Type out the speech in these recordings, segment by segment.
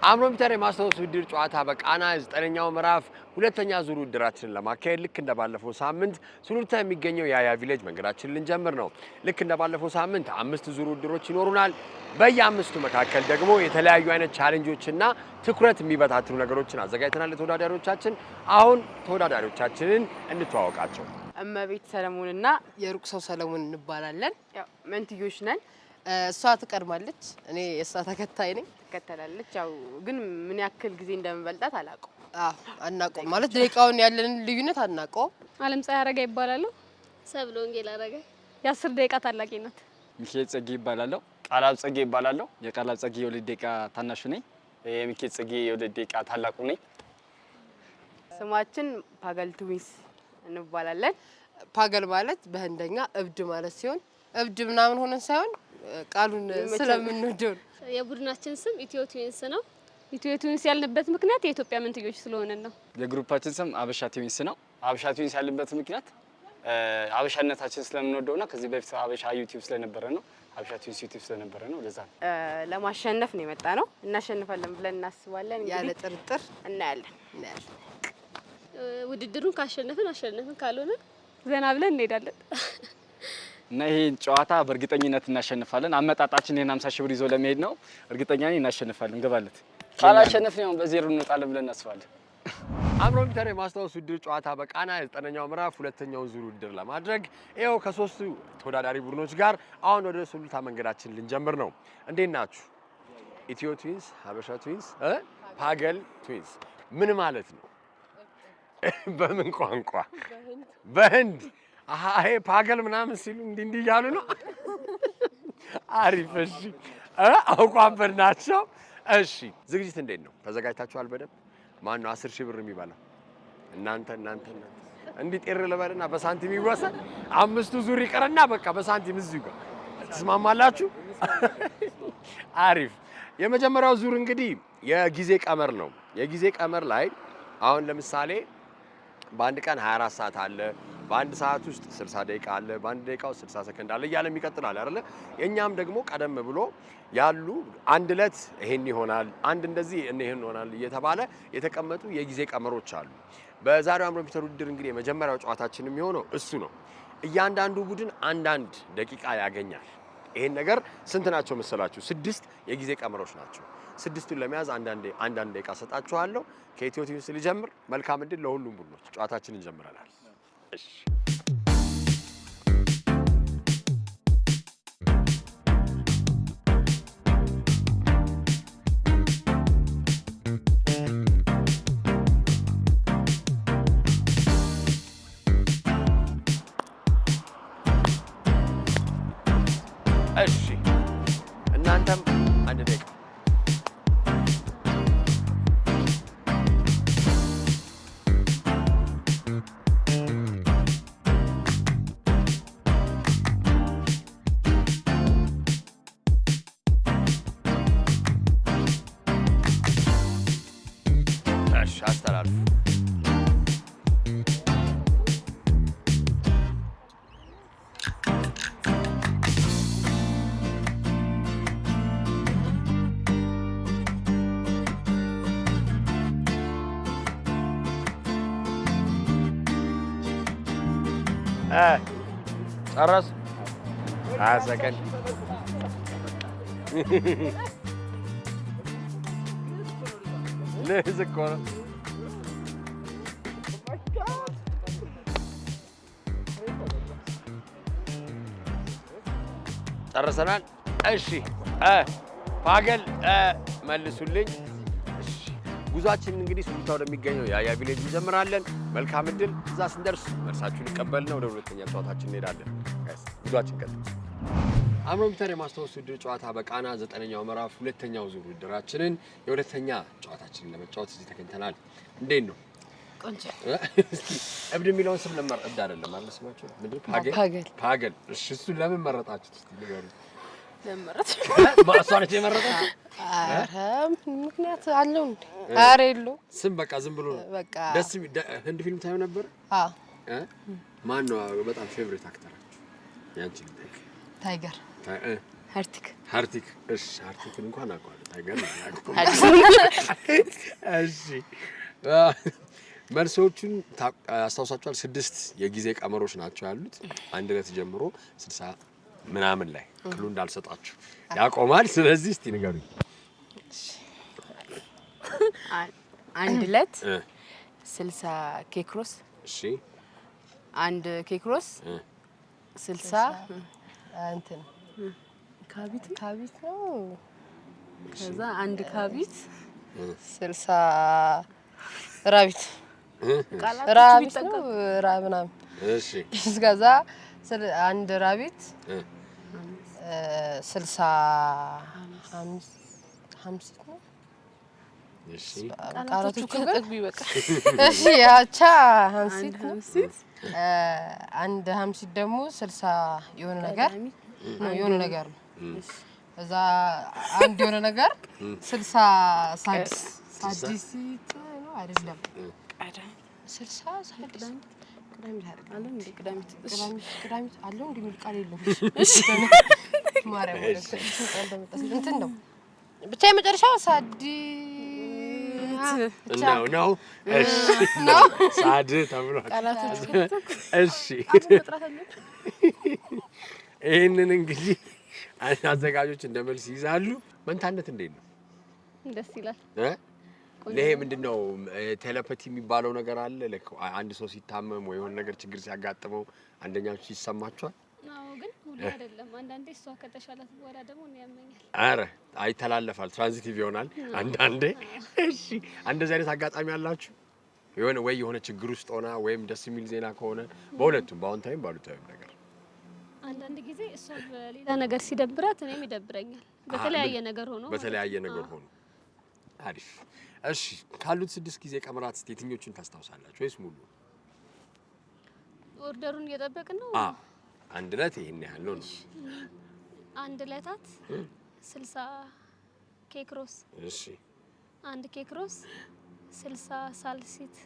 አምሮ ፒተር የማስታወስ ውድድር ጨዋታ በቃና 9ኛው ምዕራፍ ሁለተኛ ዙር ውድድራችንን ለማካሄድ ልክ እንደባለፈው ሳምንት ሱሉልታ የሚገኘው ያያ ቪሌጅ መንገዳችንን ልንጀምር ነው። ልክ እንደባለፈው ሳምንት 5 ዙር ውድድሮች ይኖሩናል። በየአምስቱ መካከል ደግሞ የተለያዩ አይነት ቻሌንጆችና ትኩረት የሚበታትኑ ነገሮችን አዘጋጅተናል ለተወዳዳሪዎቻችን። አሁን ተወዳዳሪዎቻችንን እንተዋወቃቸው። እመቤት ሰለሞንና የሩቅ ሰው ሰለሞን እንባላለን። ያው መንትዮች ነን። እሷ ትቀድማለች፣ እኔ የእሷ ተከታይ ነኝ። ትከተላለች። ያው ግን ምን ያክል ጊዜ እንደምበልጣት አላውቀውም። አናውቀውም ማለት ደቂቃውን ያለን ልዩነት አናውቀውም። አለምፀሐይ አረጋ ይባላል። ሰብለ ወንጌል አረጋ የ10 ደቂቃ ታላቂ ናት። ሚካኤል ጸጌ ይባላል። ቃላብ ጸጌ ይባላል። የቃላብ ጸጌ የ2 ደቂቃ ታናሹ ነኝ። የሚካኤል ጸጌ የ2 ደቂቃ ታላቁ ነኝ። ስማችን ፓገል ትዊንስ እንባላለን። ፓገል ማለት በህንደኛ እብድ ማለት ሲሆን እብድ ምናምን ሆነን ሳይሆን ቃሉን ስለምንወደው የቡድናችን ስም ኢትዮ ትዊንስ ነው። ኢትዮ ትዊንስ ያልንበት ምክንያት የኢትዮጵያ መንትዮች ስለሆነ ነው። የግሩፓችን ስም አበሻ ትዊንስ ነው። አበሻ ትዊንስ ያልንበት ምክንያት አበሻነታችን ስለምንወደውና ከዚህ በፊት አበሻ ዩቲዩብ ስለነበረ ነው። አበሻ ትዊንስ ዩቲዩብ ስለነበረ ነው። ለዛ ነው ለማሸነፍ ነው የመጣ ነው። እናሸንፋለን ብለን እናስባለን። ያለ ጥርጥር እናያለን። ውድድሩን ካሸነፍን አሸነፍን፣ ካልሆነ ዘና ብለን እንሄዳለን። እና ይሄ ጨዋታ በእርግጠኝነት እናሸንፋለን። አመጣጣችን ይሄን 50 ሺህ ብር ይዞ ለመሄድ ነው። እርግጠኛ ነኝ እናሸንፋለን። እንገባለን። ካላሸነፍን ያው በዜሮ እንወጣለን ብለን እናስባለን። አምሮ ፒተር የማስታወስ ውድድር ጨዋታ በቃና 9ኛው ምዕራፍ ሁለተኛው ዙር ውድድር ለማድረግ ይኸው ከ3 ተወዳዳሪ ቡድኖች ጋር አሁን ወደ ሱሉልታ መንገዳችን ልንጀምር ነው። እንዴት ናችሁ? ኢትዮ ትዊንስ፣ ሀበሻ ትዊንስ፣ ፓገል ትዊንስ ምን ማለት ነው? በምን ቋንቋ? በህንድ ይሄ ፓገል ምናምን ሲሉ እንዲህ እያሉ ነው። አሪፍ። እሺ አውቋበር ናቸው። እሺ ዝግጅት እንዴት ነው? ተዘጋጅታችኋል በደንብ? ማን ነው 10 ሺህ ብር የሚበላው? እናንተ እንዲህ ጤር ልበልና በሳንቲም ይወሰን። 5ቱ ዙር ይቀርና በቃ በሳንቲም እዚሁ ጋር ትስማማላችሁ? አሪፍ። የመጀመሪያው ዙር እንግዲህ የጊዜ ቀመር ነው። የጊዜ ቀመር ላይ አሁን ለምሳሌ በአንድ ቀን 24 ሰዓት አለ። በአንድ ሰዓት ውስጥ 60 ደቂቃ አለ። በአንድ ደቂቃ ውስጥ 60 ሰከንድ አለ እያለ የሚቀጥላል አይደለ? የኛም ደግሞ ቀደም ብሎ ያሉ አንድ ዕለት ይሄን ይሆናል፣ አንድ እንደዚህ ይሄን ይሆናል እየተባለ የተቀመጡ የጊዜ ቀመሮች አሉ። በዛሬው አምሮ ፒተር ውድድር እንግዲህ የመጀመሪያው ጨዋታችን የሚሆነው እሱ ነው። እያንዳንዱ ቡድን አንዳንድ ደቂቃ ያገኛል። ይሄን ነገር ስንት ናቸው መሰላችሁ? 6 የጊዜ ቀመሮች ናቸው። 6ቱን ለመያዝ አንዳንድ ደቂቃ ሰጣችኋለሁ። ከኢትዮ ትዊንስ ልጀምር። መልካም እድል ለሁሉም ቡድኖች። ጨዋታችንን እንጀምራለን። እሺ እሺ እናንተም አንድ ደቂቃ አስተላልፉ። ጨረሱ። 20 ሰከንድ ልዝ እኮ ነው። ጨርሰናል። እሺ ፓገል መልሱልኝ። እሺ ጉዟችን እንግዲህ ሱሉልታ ወደሚገኘው ያያ ቪሌጅ እንጀምራለን። መልካም እድል። እዛ ስንደርስ መልሳችሁን እንቀበልና ወደ ሁለተኛ ጨዋታችን እንሄዳለን። ጉዟችን ቀጥል። አምሮ ፒተር የማስታወስ ውድድር ጨዋታ በቃና 9ኛው ምዕራፍ ሁለተኛው ዙር ውድድራችንን የሁለተኛ ጨዋታችንን ለመጫወት እዚህ ተገኝተናል። እንዴት ነው? ቆንጆ። እብድ የሚለውን ስም ለምን እብድ አይደለም ማለት ስማችሁ? ምንድን ፓገል። እሺ እሱን ለምን መረጣችሁት? እስቲ ንገሩኝ። ለምን መረጣችሁ? እሷ ነች የመረጣችሁ? ኧረ ምክንያት አለው እንዴ? ኧረ የለውም። ስም በቃ ዝም ብሎ በቃ ደስ ህንድ ፊልም ታዩ ነበር? አዎ። ማን ነው በጣም ፌቨሪት አክተራችሁ? ያንቺ ታይገር ሀርቲክ እሺ ሀርቲክን እንኳን አውቀዋለሁ። ታይገር እሺ መልሶቹን አስታውሳችኋል? 6 የጊዜ ቀመሮች ናቸው ያሉት። አንድ ዕለት ጀምሮ 60 ምናምን ላይ ክሉ እንዳልሰጣችሁ ያቆማል። ስለዚህ እስቲ ንገሩኝ። አንድ ዕለት 60 ኬክሮስ። እሺ አንድ ኬክሮስ 60 እንትን ካቢት ነው። ከዛ አንድ ካቢት 60 ራቢት ነው ምናምን። እሺ እስከዛ አንድ ራቢት 50 ነው። እሺ ቃላቶቹ ጥግብ ይበቃ። እሺ ያቻ 50 አንድ 50 ደግሞ 60 የሆነ ነገር ነው የሆነ ነገር ነው። እዛ አንድ የሆነ ነገር 60 ሳዲስ ነው አይደለም 60 ሳዲስ ቅዳሜት አለው እንደሚል ቃል የለውም። ማርያም እንትን ነው ብቻ የመጨረሻው ሳዲት ነው። እሺ ሳድ ተብሏል። እሺ ይሄንን እንግዲህ አዘጋጆች እንደ መልስ ይይዛሉ። መንታነት እንዴት ነው? ደስ ይላል። ለይሄ ምንድነው ቴሌፓቲ የሚባለው ነገር አለ። አንድ ሰው ሲታመም ወይ የሆነ ነገር ችግር ሲያጋጥመው አንደኛችሁ ይሰማችኋል? አዎ፣ ግን ሁሉ አይደለም። አንዳንዴ እሷ ከተሻላት በኋላ ደግሞ እኔ ያመኛል። አረ አይተላለፋል፣ ትራንዚቲቭ ይሆናል አንዳንዴ። እሺ እንደዚህ አይነት አጋጣሚ አላችሁ? የሆነ ችግር ውስጥ ሆና ወይም ደስ የሚል ዜና ከሆነ በሁለቱም በአዎንታዊም ባሉታዊም ነገር አንዳንድ ጊዜ እሷ በሌላ ነገር ሲደብራት እኔም ይደብረኛል። በተለያየ ነገር ሆኖ አሪፍ። እሺ ካሉት 6 ጊዜ ቀመራት የትኞቹን ታስታውሳላችሁ ወይስ ሙሉ? ኦርደሩን እየጠበቅን ነው። አንድ ዕለት ይሄን ያህል ነው። አንድ ዕለታት 60 ኬክሮስ። እሺ አንድ ኬክሮስ 60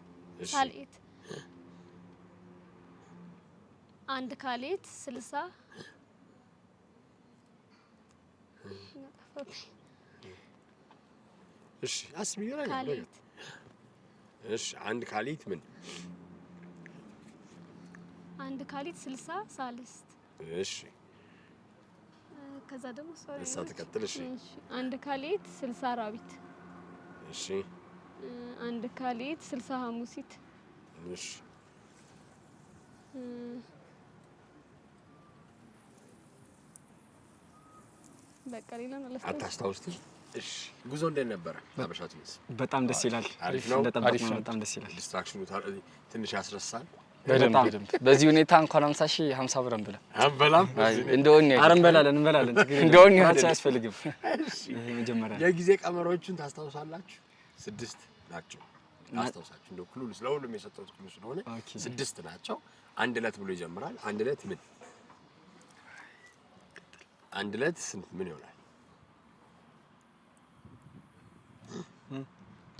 ሳልኢት አንድ ካሌት 60 እሺ አስቢ ይላል። እሺ አንድ ካሊት ምን? አንድ ካሊት 60 ሳልስት። እሺ ከዛ ደግሞ እሷ ተከተል። እሺ አንድ ካሊት 60 ራቢት። እሺ አንድ ካሊት 60 ሐሙሲት። እሺ በቃ ሌላ ነው አታስታውስም? እሺ ጉዞ እንዴት ነበረ? አበሻት ነው። በጣም ደስ ይላል። እንደጠበቅነው በጣም ደስ ይላል። ዲስትራክሽኑ ትንሽ ያስረሳል። በደንብ በዚህ ሁኔታ እንኳን 50 ሺህ 50 ብር እንብላ አንበላም። እንደውን እንበላለን እንደውን አያስፈልግም። ይሄ መጀመሪያ የጊዜ ቀመሮቹን ታስታውሳላችሁ? 6 ናቸው። ታስታውሳችሁ? እንደው ክሉ ስለሁሉም የሰጠሁት ክሉ ስለሆነ 6 ናቸው። አንድ ዕለት ብሎ ይጀምራል። አንድ ዕለት ምን? አንድ ዕለት ምን ይሆናል?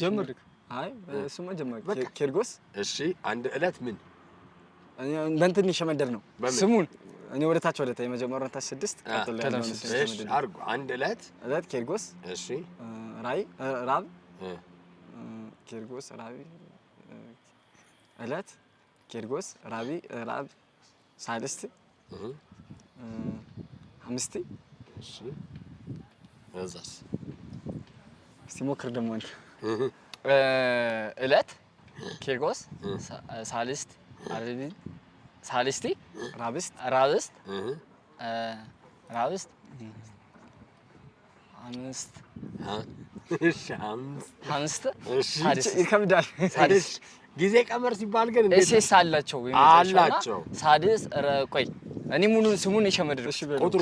ጀምርክ? አይ እሱማ ጀመርክ። ኬርጎስ። እሺ አንድ ዕለት ምን? በእንትን ይሸመደድ ነው ስሙን። እኔ ወደ ታች የመጀመሪያው ታች 6 ቀጥሎ ያለው 6 አርጉ። አንድ ዕለት ኬርጎስ። እሺ ራብ ኬርጎስ ራቢ ዕለት ኬርጎስ ራብ ሳልስት አምስት። እሺ እዛስ እስቲ ሞክር ደግሞ አንተ። ዕለት ኬርጎስ ሳልስት ሳልስቲ ራብስት አምስት። እሺ ይከብዳል። ሳድስ ጊዜ ቀመር ሲባል ግን እንዴት እሺ አላቸው ሳድስ ቆይ እኔ ሙሉ ስሙን የሸመድሩ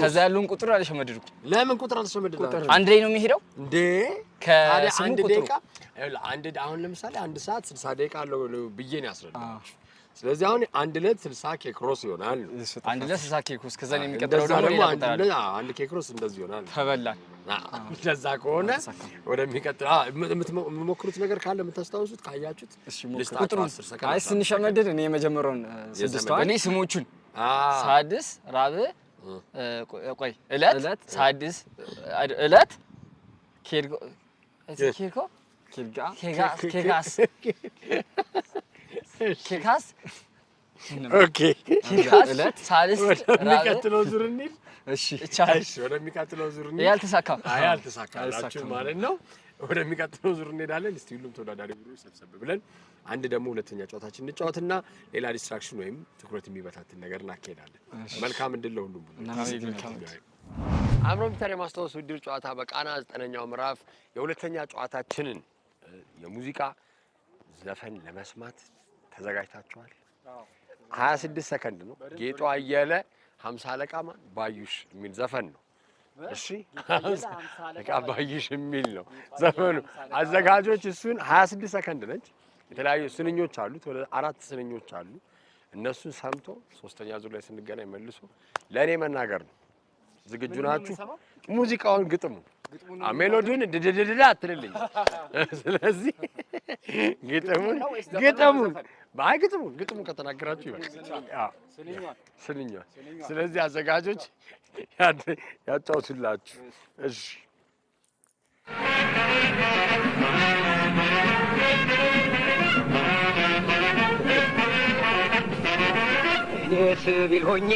ከዛ ያለውን ቁጥር አልሸመድሩም። ለምን ቁጥር አልሸመድሩም? አንድ ላይ ነው የሚሄደው እንዴ? ከስሙ ቁጥሩ አሁን ለምሳሌ 1 ሰዓት 60 ደቂቃ አለው ብዬ ነው ያስረዳችሁ። ስለዚህ አሁን አንድ ዕለት 60 ኬክሮስ ይሆናል። አንድ ዕለት 60 ኬክሮስ ከዛ ነው የሚቀጥለው ደግሞ ሌላ ቁጥር አለ። አንድ ኬክሮስ እንደዚህ ይሆናል። ተበላን። እንደዛ ከሆነ ወደሚቀጥለው የምትሞክሩት ነገር ካለ የምታስታውሱት ካያችሁት ቁጥሩን አይ ስንሸመድድ እኔ የመጀመሪያውን 6 እኔ ስሞቹን ሳድስ ራብ ቆይ እለት ሳድስ እለት ኬርጎ ኬርጎ ኬጋስ ኦኬ እለት ሳልስ ወደሚቀጥለው ዙር እንሂድ። እሺ እሺ ወደሚቀጥለው ዙር እንሂድ። ያልተሳካም ያልተሳካላችሁ ማለት ነው። ወደሚቀጥለው ዙር እንሄዳለን። እስቲ ሁሉም ተወዳዳሪ ቡድኖች ሰብሰብ ብለን አንድ ደግሞ ሁለተኛ ጨዋታችን እንጫወትና ሌላ ዲስትራክሽን ወይም ትኩረት የሚበታትን ነገር እናካሄዳለን። መልካም እድል ለሁሉም ቡድኖች። አእምሮ የሚታር የማስታወስ ውድድር ጨዋታ በቃና 9ኛው ምዕራፍ የሁለተኛ ጨዋታችንን የሙዚቃ ዘፈን ለመስማት ተዘጋጅታችኋል? 26 ሰከንድ ነው። ጌጡ አየለ 50 አለቃ ማን ባዩሽ የሚል ዘፈን ነው። እሺ 50 አለቃ ባዩሽ የሚል ነው ዘፈኑ። አዘጋጆች እሱን 26 ሰከንድ ነች። የተለያዩ ስንኞች አሉት፣ ወደ 4 ስንኞች አሉ። እነሱን ሰምቶ ሶስተኛ ዙር ላይ ስንገናኝ መልሶ ለእኔ መናገር ነው። ዝግጁ ናችሁ? ሙዚቃውን ግጥሙ ሜሎዲውን ድድድድ አትልልኝ። ስለዚህ ግጥሙን ግጥሙን ከተናገራችሁ ይበቃል። አዎ ስንኛ። ስለዚህ አዘጋጆች ያጫውቱላችሁ። እሺ እኔ ሲቪል ሆኜ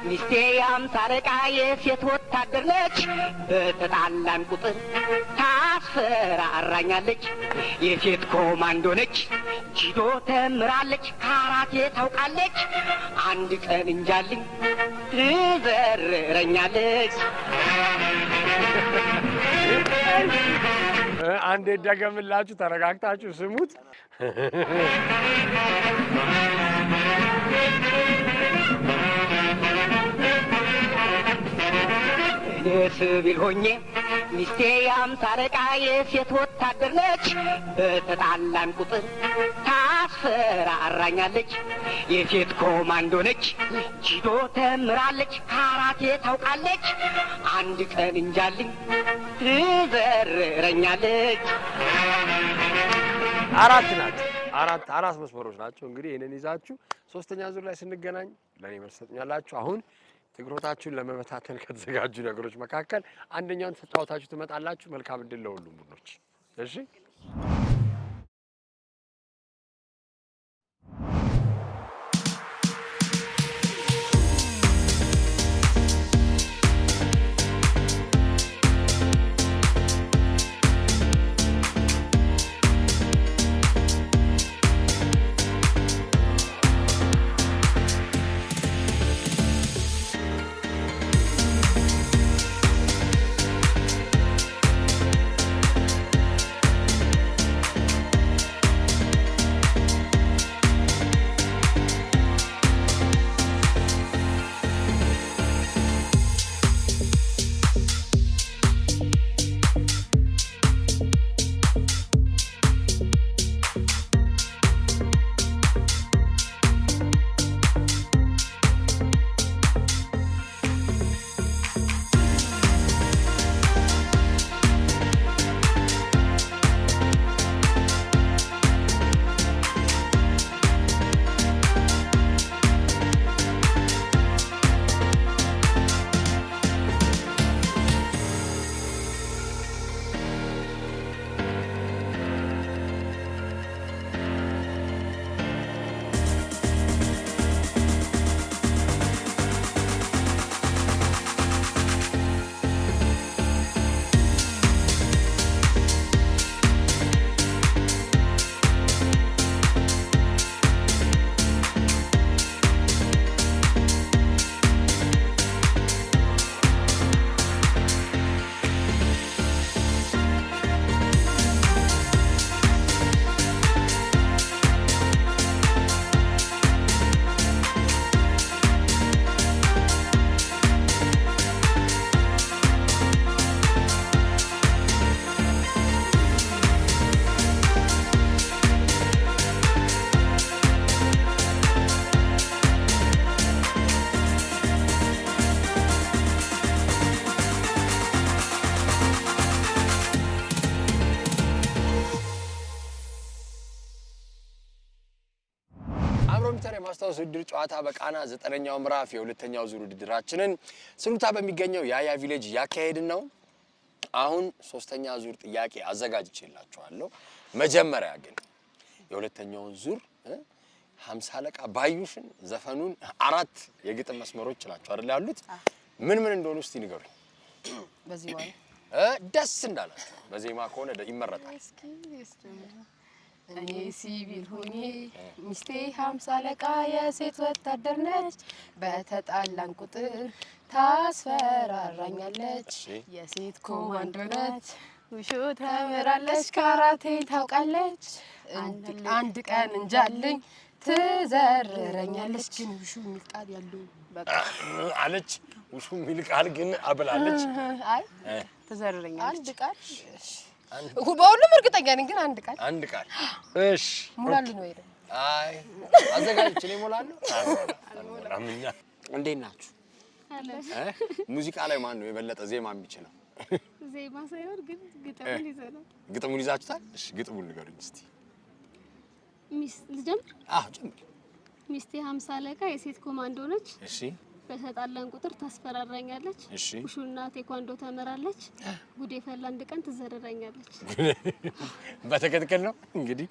ሚስቴ የአምሳ አለቃ የሴት ወታደር ነች። በተጣላን ቁጥር ታስፈራራኛለች። የሴት ኮማንዶ ነች። ጂዶ ተምራለች። ካራቴ ታውቃለች። አንድ ቀን እንጃልኝ ትዘርረኛለች። አንዴ ደገምላችሁ፣ ተረጋግታችሁ ስሙት። እኔ ሲቪል ሆኜ ሚስቴ የአምሳ አለቃ የሴት ወታደር ነች። በተጣላን ቁጥር ታስፈራራኛለች። የሴት ኮማንዶ ነች። ጂዶ ተምራለች። ካራቴ ታውቃለች። አንድ ቀን እንጃልኝ ትዘርረኛለች። አራት ናቸው። አራት መስመሮች ናቸው። እንግዲህ ይሄንን ይዛችሁ ሶስተኛ ዙር ላይ ስንገናኝ ለኔ መልስ ትሰጡኛላችሁ። አሁን ትኩረታችሁን ለመበታተን ከተዘጋጁ ነገሮች መካከል አንደኛውን ተጫውታችሁ ትመጣላችሁ። መልካም እድል ለሁሉም ቡድኖች። እሺ ማስታወስ ውድድር ጨዋታ በቃና 9ኛው ምዕራፍ የሁለተኛው ዙር ውድድራችንን ሱሉልታ በሚገኘው ያያ ቪሌጅ ያካሄድን ነው። አሁን 3ኛ ዙር ጥያቄ አዘጋጅቼላችኋለሁ። መጀመሪያ ግን የሁለተኛውን ዙር 50 አለቃ ባዩሽን ዘፈኑን 4 የግጥም መስመሮች ናቸው አይደል ያሉት? ምን እንደሆኑ እስቲ ንገሩኝ። በዚህ ማለት ደስ እንዳላችሁ በዜማ ከሆነ ይመረጣል። እኔ ሲቪል ሆኜ ሚስቴ 50 አለቃ የሴት ወታደር ነች። በተጣላን ቁጥር ታስፈራራኛለች። የሴት ኮማንዶ ነች። ውሹ ተምራለች፣ ካራቴ ታውቃለች። አንድ ቀን እንጃልኝ ትዘርረኛለች። ግን ውሹ የሚል ቃል ያለው በቃ አለች። ውሹ የሚል ቃል ግን አብላለች። አይ ትዘርረኛለች። አንድ ቃል በሁሉም እርግጠኛ ነኝ፣ ግን አንድ ቃል እሺ። ሙላሉ ነው አይደል? አይ አዘጋጅቼ ነው ሙላሉ። አልሞላምኛ። እንዴት ናችሁ? ሙዚቃ ላይ ማን ነው የበለጠ ዜማ የሚችለው? ዜማ ሳይሆን ግን ግጥሙን ይዘናል። ግጥሙን ይዛችሁታል? እሺ ግጥሙን ንገሩኝ እስቲ። ልጀምር? ጀምሪ። ሚስቴ 50 አለቃ የሴት ኮማንዶ ነች። እሺ። በተጣላን ቁጥር ታስፈራራኛለች። እሺ። ውሹና ቴኳንዶ ተመራለች። ጉዴ ፈላ አንድ ቀን ትዘረራኛለች። በትክክል ነው። እንግዲህ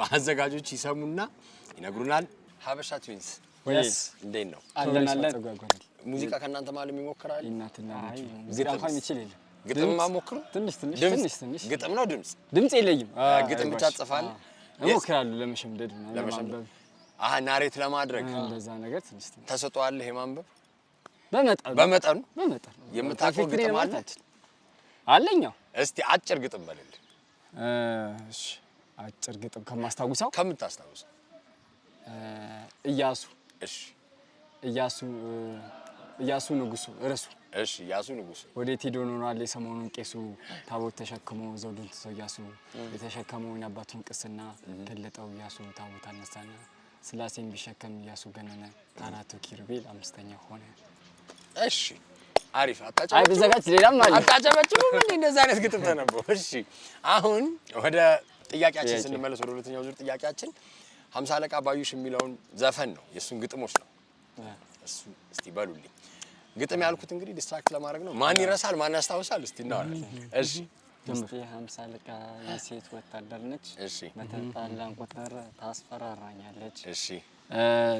አዘጋጆች ይሰሙና ይነግሩናል። ሀበሻ ትዊንስ ወይስ እንዴት ነው? አለን ሙዚቃ ከእናንተ ማለት ይሞክራል? እናትና ልጅ ሙዚቃ እንኳን ይችል የለም። ግጥም ማሞክሩ? ትንሽ ግጥም ነው። ድምጽ የለኝም። ግጥም ብቻ ጽፋለህ? እሞክራለሁ ለመሸምደድ ነው፣ ለማንበብ። ናሬት ለማድረግ እንደዛ ነገር ትንሽ ተሰጥቷለህ የማንበብ? በመጠኑ የምታውቀው ግጥም አለ? አለኛው። እስቲ አጭር ግጥም በልልህ። እሺ አጭር ግጥም ከምታስታውሰው ኢያሱ። እሺ ኢያሱ ንጉሱ እርሱ። እሺ ኢያሱ ንጉሱ ወዴት ሄዶ ኖሯል የሰሞኑን ቄሱ? ታቦት ተሸክሞ ዘውዱን ትቶ ኢያሱ የተሸከመውን አባቱን ቅስና ገለጠው ኢያሱ። ታቦት አነሳና ስላሴን ቢሸከም ኢያሱ ገነነ። አራቱ ኪሩቤል 5ኛ ሆነ። እሺ አሪፍ። አታጨበጭ ሌላም አለ። አታጨበጭ ምን እንደዛ አይነት ግጥም ተነበው። እሺ አሁን ወደ ጥያቄያችን ስንመለስ ወደ ሁለተኛው ዙር ጥያቄያችን 50 አለቃ ባዩሽ የሚለውን ዘፈን ነው፣ የሱን ግጥሞች ነው። እሱ እስቲ በሉልኝ። ግጥም ያልኩት እንግዲህ ዲስትራክት ለማድረግ ነው። ማን ይረሳል ማን ያስታውሳል? እስቲ እናወራለን። እሺ ሚስቴ 50 አለቃ የሴት ወታደር ነች። እሺ በተጣላን ቁጥር ታስፈራራኛለች። እሺ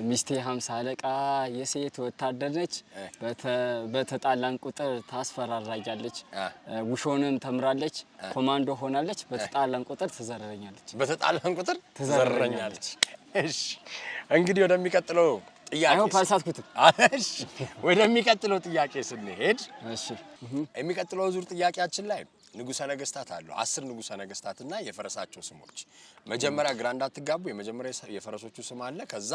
ሚስቴ 50 አለቃ የሴት ወታደር ነች። በተጣላን ቁጥር ታስፈራራኛለች። ውሾንም ተምራለች፣ ኮማንዶ ሆናለች። በተጣላን ቁጥር ትዘረረኛለች። እሺ እንግዲህ ወደሚቀጥለው ጥያቄ ፓልሳትኩት። እሺ ወደሚቀጥለው ጥያቄ ስንሄድ፣ እሺ የሚቀጥለው ዙር ጥያቄያችን ላይ ንጉሰ ነገስታት አሉ። 10 ንጉሰ ነገስታትና የፈረሳቸው ስሞች። መጀመሪያ ግራ እንዳትጋቡ፣ የመጀመሪያ የፈረሶቹ ስም አለ፣ ከዛ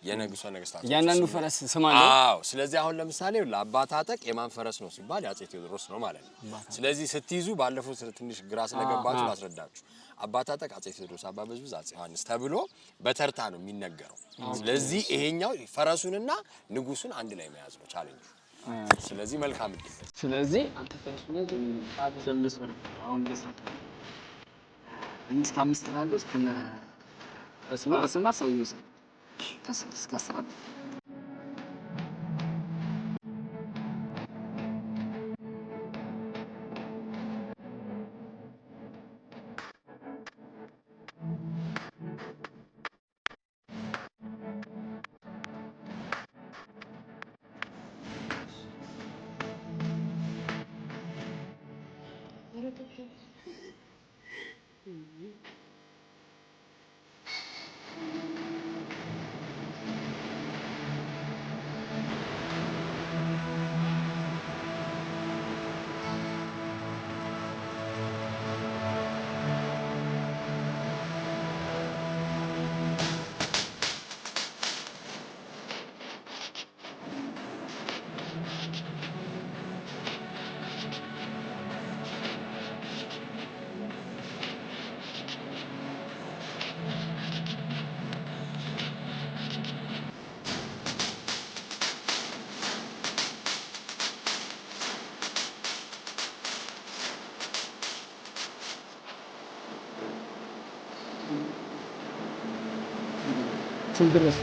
የንጉሰ ነገስታት ያንኑ ፈረስ ስም አለ። አዎ። ስለዚህ አሁን ለምሳሌ ለአባት አጠቅ የማን ፈረስ ነው ሲባል የአፄ ቴዎድሮስ ነው ማለት ነው። ስለዚህ ስትይዙ ባለፈው ትንሽ ግራ ስለገባችሁ ላስረዳችሁ። አባት አጠቅ አፄ ቴዎድሮስ፣ አባ በዝብዝ አፄ ዮሐንስ ተብሎ በተርታ ነው የሚነገረው። ስለዚህ ይሄኛው ፈረሱንና ንጉሱን አንድ ላይ መያዝ ነው ቻሌንጁ። ስለዚህ መልካም እድል። ስለዚህ አንተ ፈረሱን አሁን አምስት ታላልስ ከነ ፈረስና ሰውዬው እስከ 10 ድረስ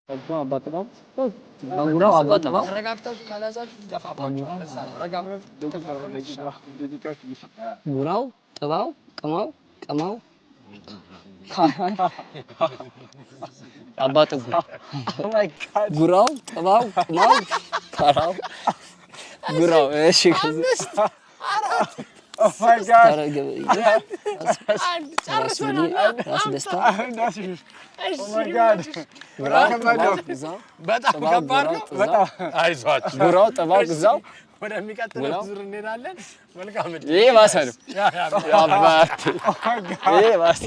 ጉራው ጥባው ቅማው ቅማው አባቱ ጉራው ጥባው ቅማው ካራው ጉራው እሺ Oh my god. Oh my god. በጣም ከባድ ነው። በጣም አይዟችሁ። ጉራው ጥባው ግዛው ወደሚቀጥለው ዙር እንሄዳለን። መልካም እድል። ይሄ ባሰ ነው። አባቴ ይሄ ባሰ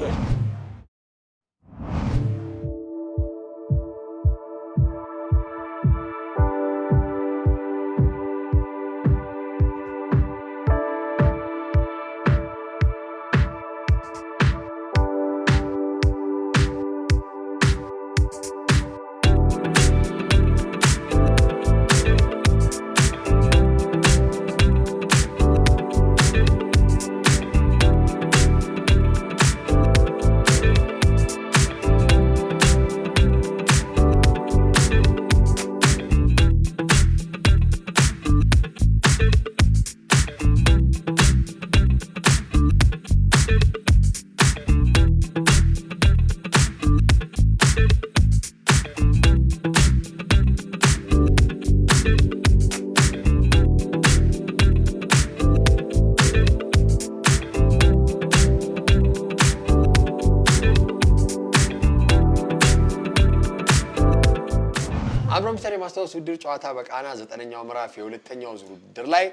አብሮምተር የማስታወስ ውድድር ጨዋታ በቃና 9ኛው ምዕራፍ የሁለተኛው ዙር ውድድር ላይ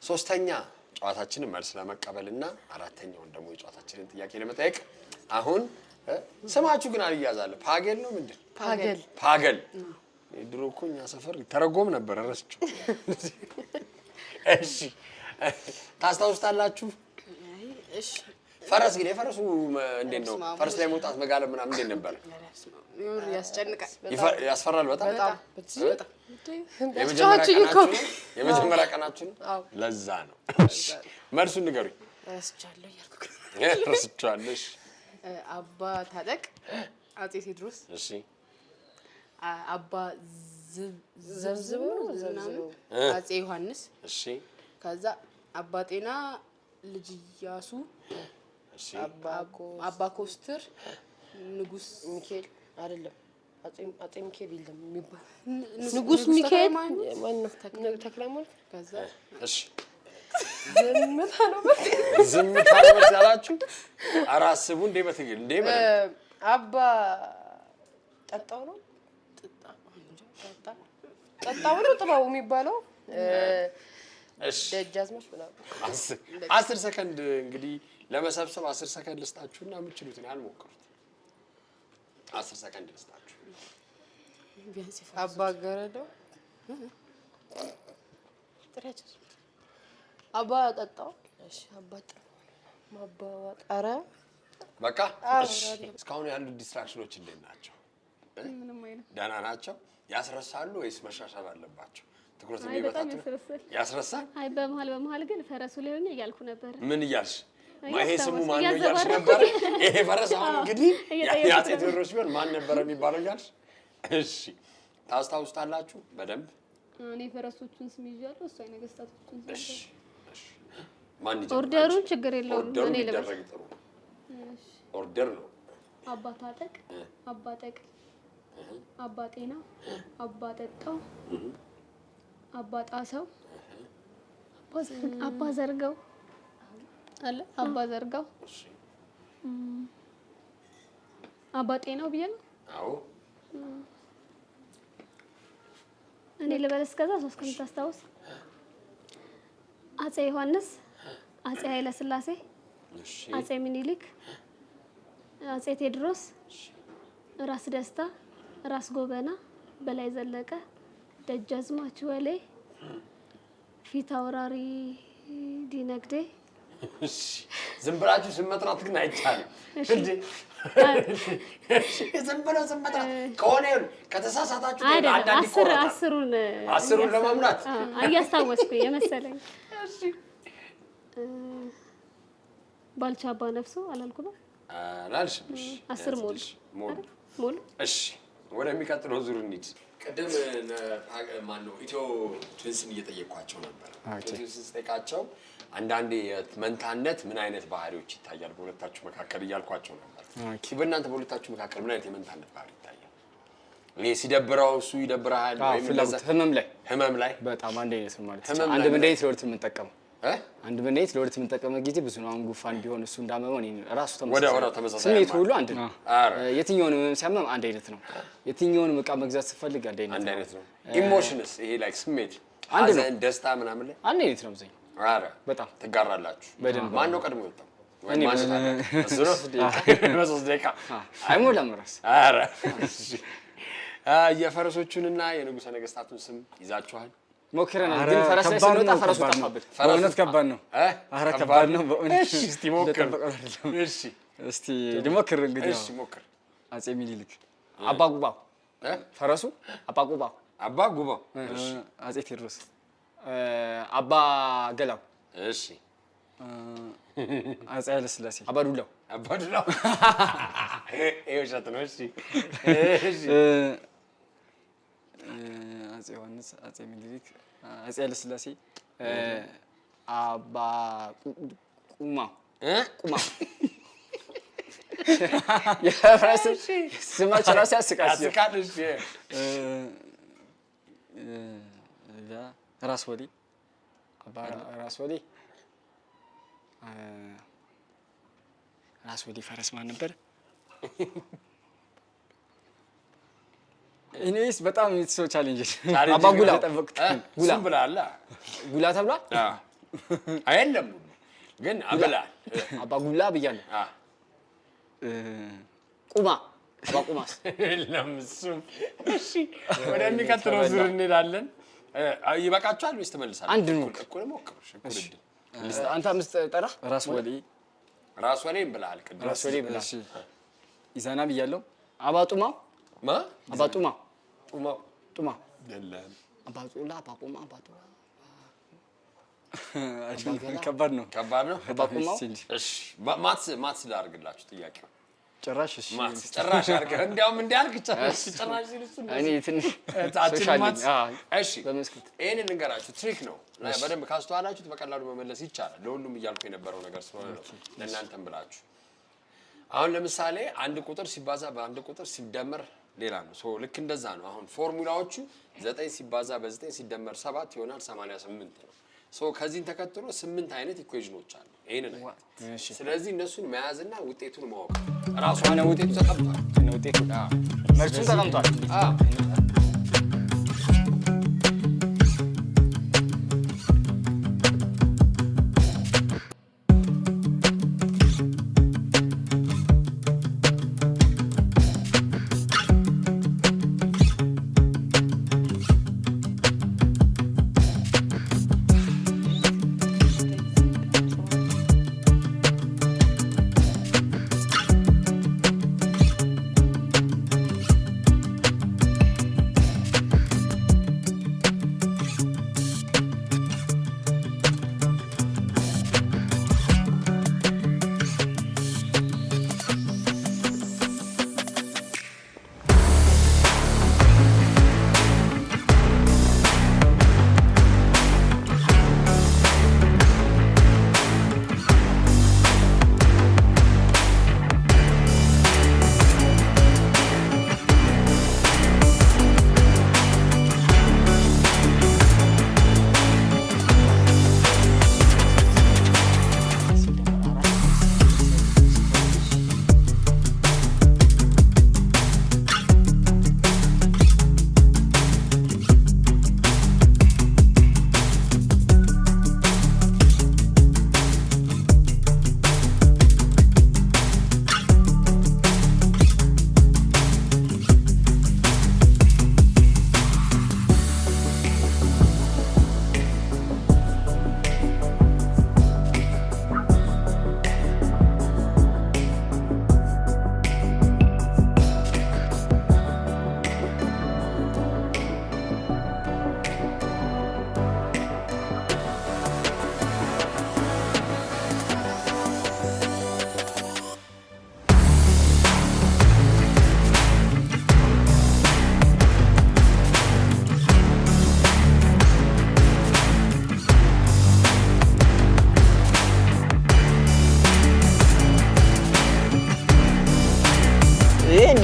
ሶስተኛ ጨዋታችንን መልስ ለመቀበልና አራተኛውን ደግሞ የጨዋታችንን ጥያቄ ለመጠየቅ አሁን ስማችሁ ግን አልያዛለ ፓገል ነው ምንድን ፓገል ድሮ እኮ እኛ ሰፈር ተረጎም ነበር ረስቸው እሺ ታስታውስታላችሁ እሺ ፈረስ ግን የፈረሱ እንዴት ነው ፈረስ ላይ መውጣት መጋለብ ምናምን እንዴት ነበር ይሁን ያስጨንቃል ያስፈራል በጣም የመጀመሪያ ቀናችን ለዛ ነው መልሱን ንገሩኝ ረስቻለሁ አባ ታጠቅ አጼ ቴዎድሮስ እሺ አባ ዘብዝቦ አጼ ዮሐንስ እሺ ከዛ አባ ጤና ልጅ ኢያሱ እሺ አባ ኮስትር ንጉስ ሚካኤል አይደለም አጼ ሚካኤል ይለም የሚባል ንጉስ ሚካኤል ማን ተክለማርያም ከዛ እሺ ዝምታ ነው ያላችሁ አራስቡ እንዴ በትግል እንዴ አባ ጠጣው ነው ጠጣው ነው ጥባው የሚባለው እሺ ደጃዝማች ምናምን 10 ሰከንድ እንግዲህ ለመሰብሰብ 10 ሰከንድ ልስጣችሁና የምትችሉትን ያህል ሞክሩት 10 ሰከንድ ልስጣችሁ አባ ገረደው ጥራችሁ አባ ጠጣው እሺ አባ ጠራ በቃ እስካሁን ያሉ ዲስትራክሽኖች እንዴት ናቸው ምንም አይነት ደህና ናቸው ያስረሳሉ ወይስ መሻሻል አለባቸው ትኩረት የሚበታቱ ያስረሳል አይ በመሃል ግን ፈረሱ ላይ ሆኜ እያልኩ ነበር ምን እያልሽ ማይሄ ስሙ ማን ነው እያልሽ ነበር ይሄ ፈረስ አሁን እንግዲህ ያጼ ቴዎድሮስ ቢሆን ማን ነበር የሚባለው እያልሽ እሺ ታስታውስታላችሁ በደንብ እኔ ፈረሶቹን ስም ይዣለሁ እሱ አይነገስታቶቹን ስም እሺ ማን ይጀምራል ኦርደሩን ችግር የለውም እኔ ልበል ኦርደር ነው አባ ታጠቅ አባ ጠቅ አባ ጤና አባ ጠጣው አባ ጣሰው አባ ዘርጋው አለ አባ ዘርጋው እሺ አባ ጤናው ብዬ ነው አዎ እኔ ልበልስ ከዛ ሶስት ከምን ታስታውስ አጼ ዮሐንስ አጼ ኃይለ ሥላሴ እሺ አጼ ሚኒሊክ አጼ ቴዎድሮስ ራስ ደስታ ራስ ጎበና በላይ ዘለቀ ደጃዝማች ወሌ ፊት አውራሪ ዲነግዴ እሺ ዝም ብላችሁ ስም መጥራት ግን አይቻልም እንዴ ዝም ብለው ስም መጥራት ከሆነ ከተሳሳታችሁ አንዳንድ ይቆራል አስሩን ለማሙላት አያስታወስኩኝ የመሰለኝ እሺ ባልቻ አባ ነፍሶ አላልኩም አላልሽም እሺ 10 ሞል እሺ ወደሚቀጥለው ዙር እንሂድ። ቅድም ማነው ኢትዮ ትዊንስን እየጠየኳቸው ነበር። ትዊንስን ስጠይቃቸው አንዳንዴ መንታነት ምን አይነት ባህሪዎች ይታያል በሁለታችሁ መካከል እያልኳቸው ነበር። በእናንተ በሁለታችሁ መካከል ምን አይነት የመንታነት ባህሪ ይታያል? እኔ ሲደብረው እሱ ይደብራል ወይም ህመም ላይ በጣም አንድ አይነት ነው ማለት ነው። አንድ መድኃኒት ለሁለት የምንጠቀመው አንድ መድኃኒት ለሁለት የምንጠቀመው ጊዜ ብዙ ነው። አሁን ጉንፋን ቢሆን እሱ እንዳመመው እኔ ራሱ ተመሳሳይ ስሜት ሁሉ አንድ ነው። የትኛውንም ሲያመም አንድ አይነት ነው። የትኛውንም ዕቃ መግዛት ስትፈልግ አንድ አይነት ነው። ኢሞሽንስ ይሄ ላይክ ስሜት አንድ ነው። ደስታ ምናምን ላይ አንድ አይነት ነው። ብዙ አረ በጣም ትጋራላችሁ። ማን ነው ቀድሞ የወጣው? እኔ በሶስት ደቂቃ አይሞላም ራስ። አረ የፈረሶቹንና የንጉሠ ነገሥታቱን ስም ይዛችኋል? ሞክረናል፣ ግን ፈረስ ላይ ስንወጣ ፈረሱ ጠፋብን። በእውነት ከባድ ነው። ኧረ ከባድ ነው በእውነት። እስቲ ሞክር። እሺ እስቲ ልሞክር እንግዲህ። እሺ ሞክር። አጼ ሚኒሊክ፣ አባ ጉባው ፈረሱ፣ አባ ጉባው፣ አባ ጉባው። እሺ አጼ ቴዎድሮስ፣ አባ ገላው። እሺ አጼ ኃይለ ሥላሴ፣ አባ ዱላው፣ አባ ዱላው። ይሄ ውሸት ነው። እሺ እሺ አጼ ዮሐንስ፣ አጼ ሚኒሊክ፣ አጼ ኃይለ ሥላሴ፣ አባ ቁማው ቁማው። የራስ ስማቸው ራሱ ያስቃል። እሺ ራስ ወሊ፣ አባ ራስ ወሊ፣ ራስ ወሊ ፈረስ ማን ነበር? እኔስ በጣም የተሰው ቻሌንጅ አባ ጉላ ተጠበቅኩት። ጉላ ብላላ ጉላ ተብሏል። አይደለም ግን አብላ አባ ጉላ ብያለሁ። ቁማ አባ ቁማስ የለም እሱም። እሺ ወደሚቀጥለው ዙር እንሄዳለን። ይበቃችኋል ወይስ ትመልሳለህ? አንድ ነው እኮ ሞክሩ። አንተ አምስት ጠራ። ራስ ወሊ ብለሃል ቅድም። ራስ ወሊ ብለሃል። ኢዛና ብያለሁ። አባ ጡማው አባ ጡማው ጡማው የለም። አባ ጡላ አባ ቁማ አባ ጡላ ከባድ ነው። አባ ቁማው። እሺ ማትስ ላድርግላችሁ ጥያቄው። ጭራሽ እሺ ጭራሽ አድርገህ እንዲያውም እንዲያልክ ጭራሽ ሲል እሱ እኔ ትንሽ እሺ በመስክት ይሄንን ልንገራችሁ። ትሪክ ነው። በደንብ ካስተዋላችሁት በቀላሉ መመለስ ይቻላል። ለሁሉም እያልኩ የነበረው ነገር ስለሆነ ነው ለእናንተም ብላችሁ። አሁን ለምሳሌ አንድ ቁጥር ሲባዛ በአንድ ቁጥር ሲደመር ሌላ ነው። ሶ ልክ እንደዛ ነው። አሁን ፎርሙላዎቹ 9 ሲባዛ በ9 ሲደመር 7 ይሆናል 88 ነው። ሶ ከዚህን ተከትሎ 8 አይነት ኢኩዌሽኖች አሉ። ይሄንን ስለዚህ እነሱን መያዝና ውጤቱን ማወቅ ራሱ ነው። ውጤቱ ተቀምጧል። ውጤቱ መልሱን ተቀምጧል።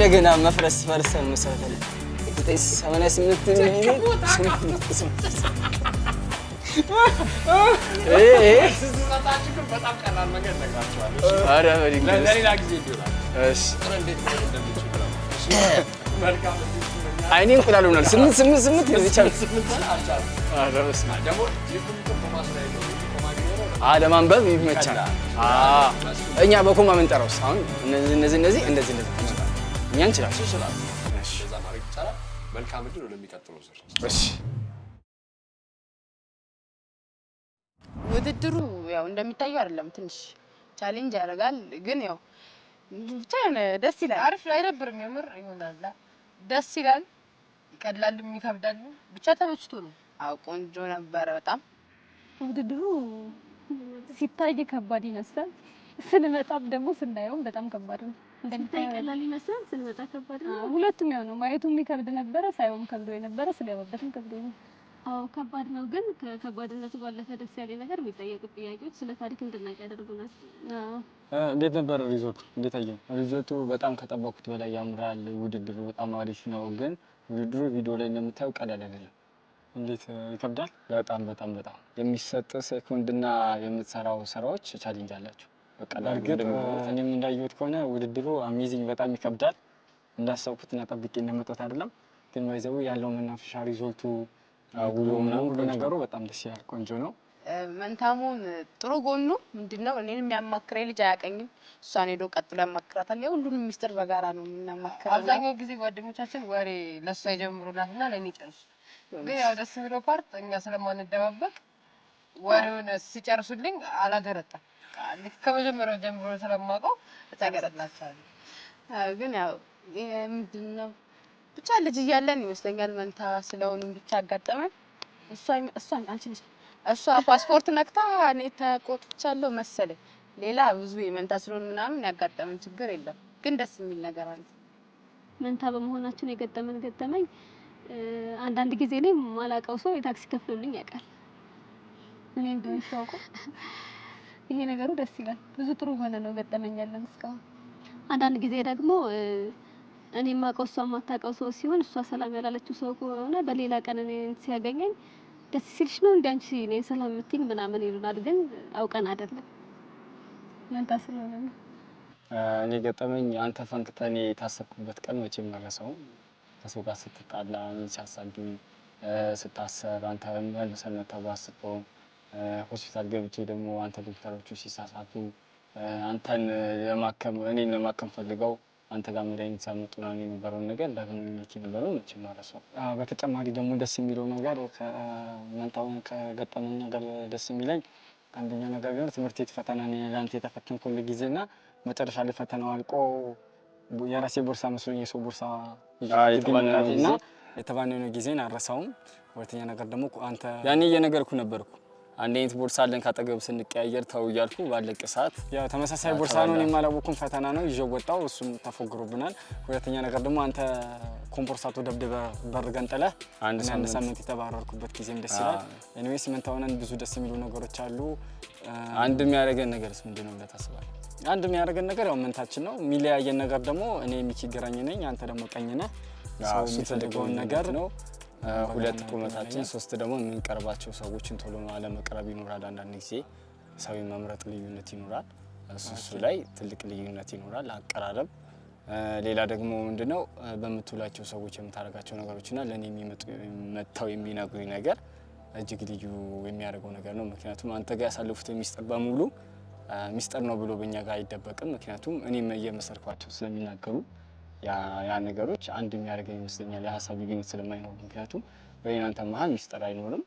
እንደገና መፍረስ ፈርሰን መሰረታል 88 ሚሊዮን በጣም ቀላል መንገድ ነግራቸዋለሁ። ኧረ በድንገት ለሌላ ጊዜ ይሆናል። እሺ እንዴት እንደምትችል መልካም አይኔ እንቁላል ሆኗል። 8 እዚህ ቻል ኧረ በስመ አብ ደግሞ የኮምፒውተር በማስራይ ነው ለማንበብ ይመቻል። እኛ በኮማ የምንጠራውስ አሁን እነዚህ እንደዚህ እኛ እንችላለን። እዛ ማድረግ ይቻላል። መልካም እድል ወደሚቀጥለው ዙር። እሺ ውድድሩ ያው እንደሚታየው አይደለም፣ ትንሽ ቻሌንጅ ያደርጋል። ግን ያው ብቻ ደስ ይላል። አሪፍ አይደብርም። የምር ይሆናል። ደስ ይላል። ይቀላልም ይከብዳል። ብቻ ተመችቶ ነው። አዎ ቆንጆ ነበረ በጣም። ውድድሩ ሲታይ ከባድ ይመስላል፣ ስንመጣም ደግሞ ስናየውም በጣም ከባድ ነው። እንደሚታየው ቀላል ይመስላል፣ ስንመጣ ከባድ ነው። ሁለቱም ያው ነው። ማየቱም ይከብድ ነበረ፣ ሳይሆን ከብዶ የነበረ፣ ስለያበበትም ከብዶ ነው። አዎ ከባድ ነው። ግን ከከባድነቱ ባለፈ ደስ ያለ ነገር የሚጠየቁ ጥያቄዎች ስለ ታሪክ እንድናውቅ ያደርጉናል። እንዴት ነበር ሪዞርቱ? እንዴት አየህ? ሪዞርቱ በጣም ከጠበቁት በላይ ያምራል። ውድድሩ በጣም አሪፍ ነው። ግን ውድድሩ ቪዲዮ ላይ እንደምታየው ቀላል አይደለም። እንዴት ይከብዳል። በጣም የሚሰጥ ሴኮንድና የምትሰራው ስራዎች ቻሌንጅ አላቸው። በእርግጥ እኔም እንዳየሁት ከሆነ ውድድሩ አሜዚንግ በጣም ይከብዳል። እንዳሰብኩትና ጠብቄ እንደመጣሁት አይደለም። ግን ወይዘው ያለው መናፈሻ ሪዞርቱ ውሎ ምናምን ነገሩ በጣም ደስ ይላል። ቆንጆ ነው። መንታሙን ጥሩ ጎኑ ምንድነው? እኔን የሚያማክረኝ ልጅ አያቀኝም። እሷን ሄዶ ቀጥሎ ያማክራታል። ያው ሁሉንም ሚስጥር በጋራ ነው የምናማክረው። አብዛኛው ጊዜ ጓደኞቻችን ወሬ ለሷ ይጀምሩላትና ለኔ ጨርሱ። ግን ያው ደስ የሚለው ፓርት እኛ ስለማንደባበቅ ወሬውን ሲጨርሱልኝ አላገረጣም። ከመጀመሪያው ጀምሮ ስለማውቀው ተገረጥላችኋለሁ። ግን ያው ምንድነው ብቻ ልጅ እያለን ይመስለኛል መንታ ስለሆኑም ብቻ አጋጠመን። እሷ ፓስፖርት ነክታ እኔ ተቆጥቻለሁ መሰለኝ። ሌላ ብዙ መንታ ስለሆኑ ምናምን ያጋጠመን ችግር የለም። ግን ደስ የሚል ነገር አለ። መንታ በመሆናችን የገጠመን ገጠመኝ አንዳንድ ጊዜ ላይ ማላቀው ሰው የታክሲ ከፍሎልኝ ያውቃል። እኔ እንደምታውቀው ይሄ ነገሩ ደስ ይላል። ብዙ ጥሩ ሆነ ነው ገጠመኝ ያለን እስካሁን። አንዳንድ ጊዜ ደግሞ እኔ ማቀው እሷ ማታቀው ሰው ሲሆን እሷ ሰላም ያላለችው ሰው ከሆነ በሌላ ቀን እኔ ሲያገኘኝ ደስ ሲልሽ ነው እንዴ አንቺ እኔ ሰላም የምትይኝ ምናምን ይሉናል። ግን አውቀን አይደለም መንታ ስለሆነ ነው። እኔ ገጠመኝ አንተ ፈንክተኔ የታሰርኩበት ቀን መቼም አልረሳውም። ከሰው ጋር ስትጣላ ሲያሳዱ ስታሰር አንተ መልሰህ ተባስበው ሆስፒታል ገብቼ ደግሞ አንተ ዶክተሮቹ ሲሳሳቱ አንተን እኔን ለማከም ፈልገው አንተ ጋር መድኃኒት ሲያመጡ ነው የነበረውን ነገር እንዳገኘች ነበረው መቼም አልረሳውም። በተጨማሪ ደግሞ ደስ የሚለው ነገር መንታውን ከገጠመኝ ነገር ደስ የሚለኝ አንደኛ ነገር ቢሆን ትምህርት ቤት ፈተና ነው ለአንተ የተፈተንኩልህ ጊዜና መጨረሻ ላይ ፈተናው አልቆ የራሴ ቦርሳ መስሎኝ የሰው ቦርሳ የተባነነ ጊዜን አልረሳውም። ሁለተኛ ነገር ደግሞ አንተ ያኔ እየነገርኩ ነበርኩ አንድ አይነት ቦርሳ አለን ካጠገብ ስንቀያየር ተው እያልኩ ባለቀ ሰዓት ያው ተመሳሳይ ቦርሳ ነው እኔም አላወኩም ፈተና ነው ይዤው ወጣሁ። እሱም ተፎግሮብናል። ሁለተኛ ነገር ደግሞ አንተ ኮምፖርሳቶ ደብድበህ በር ገንጥለህ አንድ ሳምንት የተባረርኩበት ጊዜም ደስ ይላል። ኤኒዌይስ መንታውነን ብዙ ደስ የሚሉ ነገሮች አሉ። አንድ የሚያደርገን ነገርስ ምንድን ነው ብለህ ታስባለህ? አንድ የሚያደርገን ነገር ያው መንታችን ነው። የሚለያየን ነገር ደግሞ እኔ ሚኪ ግራኝ ነኝ፣ አንተ ደግሞ ቀኝ ነህ። ሰው የሚፈልገውን ነገር ነው። ሁለት ቁመታችን፣ ሶስት ደግሞ የምንቀርባቸው ሰዎችን ቶሎ አለመቅረብ ይኖራል። አንዳንድ ጊዜ ሰው የመምረጥ ልዩነት ይኖራል። እሱ ላይ ትልቅ ልዩነት ይኖራል አቀራረብ። ሌላ ደግሞ ምንድነው በምትውላቸው ሰዎች የምታደርጋቸው ነገሮችና ለኔ መጥተው የሚነግሩኝ ነገር እጅግ ልዩ የሚያደርገው ነገር ነው። ምክንያቱም አንተ ጋር ያሳለፉት ሚስጥር በሙሉ ሚስጥር ነው ብሎ በእኛ ጋር አይደበቅም። ምክንያቱም እኔም እየመሰልኳቸው ስለሚናገሩ ያ ነገሮች አንድ የሚያደርገኝ ይመስለኛል። የሀሳብ ልዩነት ስለማይኖር ምክንያቱም በእኔና አንተ መሀል ሚስጥር አይኖርም።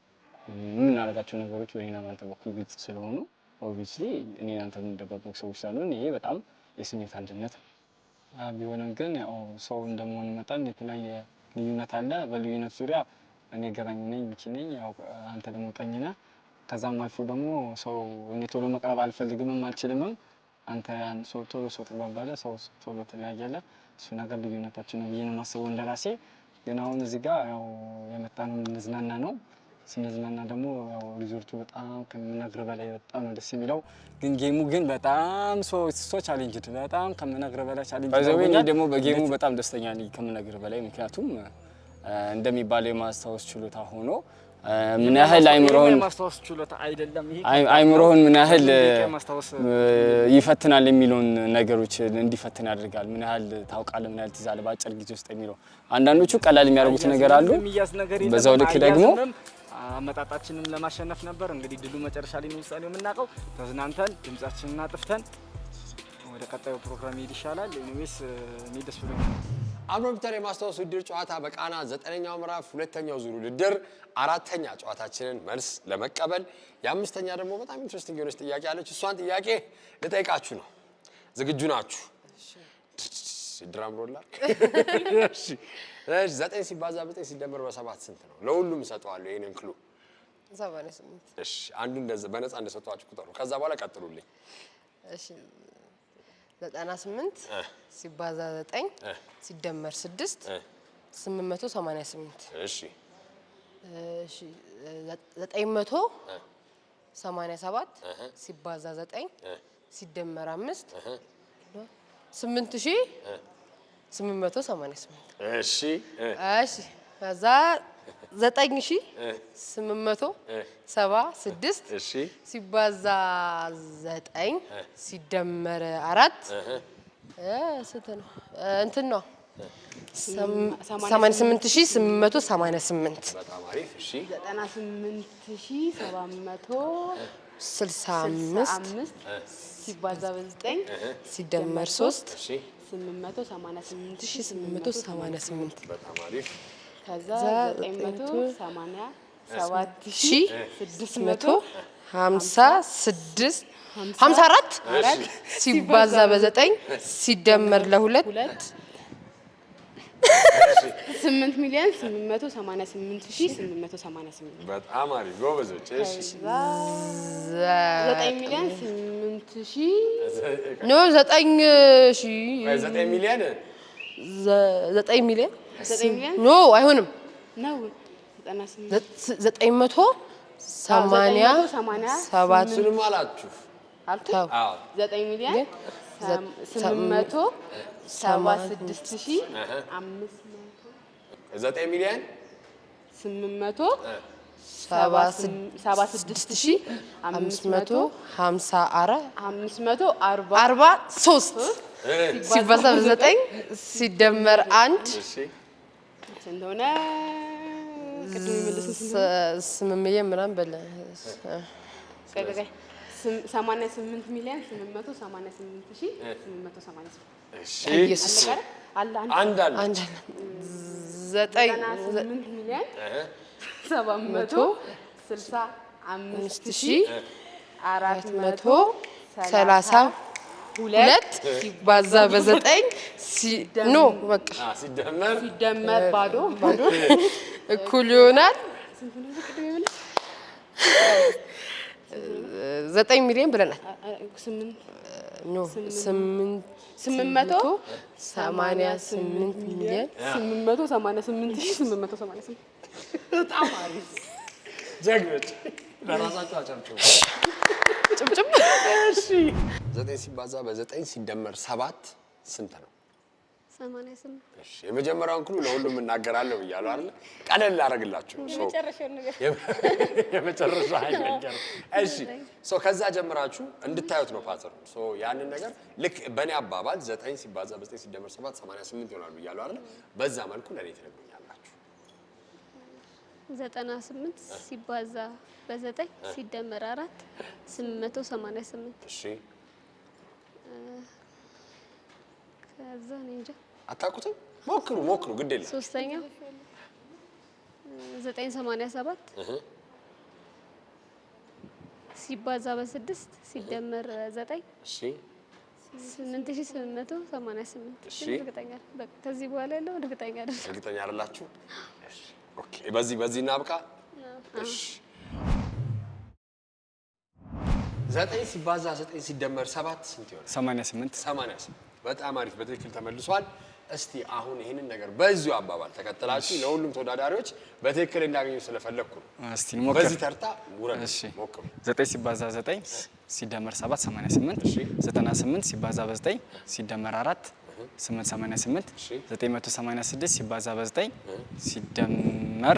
የምናደርጋቸው ነገሮች በእኔና አንተ በኩል ግልጽ ስለሆኑ ኦብቪስሊ እኔና አንተ የምንደባበቅ ሰዎች ስላልሆን ይሄ በጣም የስሜት አንድነት ቢሆንም ግን ያው ሰው እንደመሆን መጠን የተለያየ ልዩነት አለ። በልዩነት ዙሪያ እኔ ግራኝ ነኝ፣ ሚኪ ነኝ፣ ያው አንተ ደግሞ ቀኝ ነህ። ከዛም አልፎ ደግሞ ሰው እኔ ቶሎ መቅረብ አልፈልግምም አልችልምም። አንተ ሰው ቶሎ ሰው ትግባባለህ፣ ሰው ቶሎ ትለያያለህ። እሱ ነገር ልዩነታችን ነው ብዬ ነው የማስበው እንደራሴ። ግን አሁን እዚህ ጋር ያው የመጣነው እንዝናና ነው። ስንዝናና ደግሞ ያው ሪዞርቱ በጣም ከምነግርህ በላይ በጣም ነው ደስ የሚለው። ግን ጌሙ ግን በጣም ሶ ቻሌንጅድ በጣም ከምነግርህ በላይ ቻሌንጅ ነው። እኔ ደግሞ በጌሙ በጣም ደስተኛ ነኝ ከምነግርህ በላይ ምክንያቱም እንደሚባለው የማስታወስ ችሎታ ሆኖ ምን ያህል ማስታወስ ችሎታ አይደለም ይሄ አይምሮህን ምን ያህል ይፈትናል የሚለውን ነገሮች እንዲፈትን ያደርጋል። ምን ያህል ታውቃለህ፣ ምን ያህል ትይዛለህ በአጭር ጊዜ ውስጥ የሚለው አንዳንዶቹ ቀላል የሚያደርጉት ነገር አሉ። በዛው ልክ ደግሞ አመጣጣችንም ለማሸነፍ ነበር። እንግዲህ ድሉ መጨረሻ ላይ ነው ውሳኔው የምናውቀው። ተዝናንተን ድምጻችንን አጥፍተን ወደ ቀጣዩ ፕሮግራም ይሄድ ይሻላል። ኤኒዌይስ እኔ ደስ ብሎኛል። አብሮ ፒተር የማስታወስ ውድድር ጨዋታ በቃና 9ኛው ምዕራፍ 2ኛው ዙር ውድድር 4ኛ ጨዋታችንን መልስ ለመቀበል የ5ኛ ደግሞ በጣም ኢንትረስቲንግ የሆነች ጥያቄ አለች። እሷን ጥያቄ ልጠይቃችሁ ነው። ዝግጁ ናችሁ? ድራም ሮላ። እሺ 9 ሲባዛ 9 ሲደመር በ7 ስንት ነው? ለሁሉም እሰጠዋለሁ ይሄንን ክሉ 78። እሺ አንዱ እንደዛ በነፃ እንደሰጠዋችሁ ቁጠሩ። ከዛ በኋላ ቀጥሉልኝ። እሺ 98 ሲባዛ 9 ሲደመር 6 888። እሺ እሺ 987 ሲባዛ 9 ሲደመር 5 8888። እሺ እሺ ከዛ 9876 እሺ ሲባዛ 9 ሲደመር 4 ስንት ነው? እንትን ነው 88888። በጣም አሪፍ። እሺ 98765 ሲባዛ በ9 ሲደመር 3 እሺ 8888። በጣም አሪፍ። ከዛ 987656 54 ሲባዛ በ9 ሲደመር ለ2 8,888,888 በጣም አሪፍ ጎበዞች። እሺ 9 ሚሊዮን 9 ሚሊዮን ኖ አይሆንም ነው 987 እሱንም አላችሁ አልኩ። አዎ 9 ሚሊዮን 876,500 9 ሚሊዮን 543 ሲባዛ በ9 ሲደመር 1 ስንት ሆነ? ቅድም የመለስን 8 ሚሊዮን ምናምን በለ 88,888,888። እሺ ኢየሱስ አንድ አንድ 9,765,432 ሲባዛ በ9 ኖ በቃ ሲደመር ባዶ እኩል ይሆናል 9 ሚሊዮን ብለናል። 888 ሚሊዮን 888,888 በጣም አሪፍ ጀግኖች፣ ለራሳቸው አጨብጭቡ። ጭብጭብ። እሺ 9 ሲባዛ በ9 ሲደመር 7 ስንት ነው? 88። እሺ የመጀመሪያውን ክሉ ለሁሉም እናገራለሁ ብያለሁ አይደል? ቀለል አደርግላችሁ የመጨረሻ ነገር። እሺ ከዛ ጀምራችሁ እንድታዩት ነው ፓተርኑ። ያንን ነገር ልክ በእኔ አባባል 9 ሲባዛ በ9 ሲደመር 7 88 ይሆናል ብያለሁ አይደል? በዛ መልኩ ለኔ ትነግሩኛላችሁ። 98 ሲባዛ በ9 ሲደመር 4 888። እሺ ከዛ እኔ እንጃ አታውቁትም? ሞክሩ ግድ የለም። ሶስተኛው 987 ሲባዛ በ6 ሲደመር 9 እሺ 8888። እሺ እርግጠኛ በቃ ከዚህ በኋላ ያለው እርግጠኛ አይደለም። እርግጠኛ አይደላችሁ? እሺ ኦኬ በዚህ እናብቃ። እሺ 9 ሲባዛ 9 ሲደመር 7 ስንት ይሆናል? 88 88። በጣም አሪፍ በትክክል ተመልሷል። እስቲ አሁን ይሄንን ነገር በዚሁ አባባል ተከተላችሁ ለሁሉም ተወዳዳሪዎች በትክክል እንዳገኙ ስለፈለኩ ነው። እስቲ ሞክር። በዚህ ተርታ ውረድ። እሺ ሞክሩ። 9 ሲባዛ 9 ሲደመር 7 88 98 ሲባዛ በ9 ሲደመር 4 888 986 ሲባዛ በ9 ሲደመር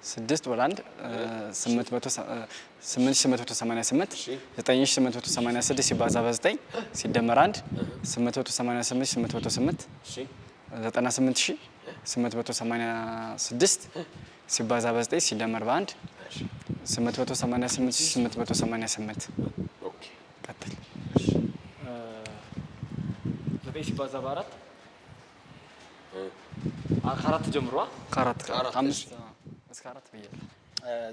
6 ወደ 1 8888 9886 ሲባዛ በ9 ሲደመር 1 888 808 98886 ሲባዛ በ9 ሲደመር በ1 888 888 ኦኬ ቀጥል። 9 ሲባዛ በ4 ከአራት ጀምሯ ከአራት አምስት እስከ 4 ብያለሁ።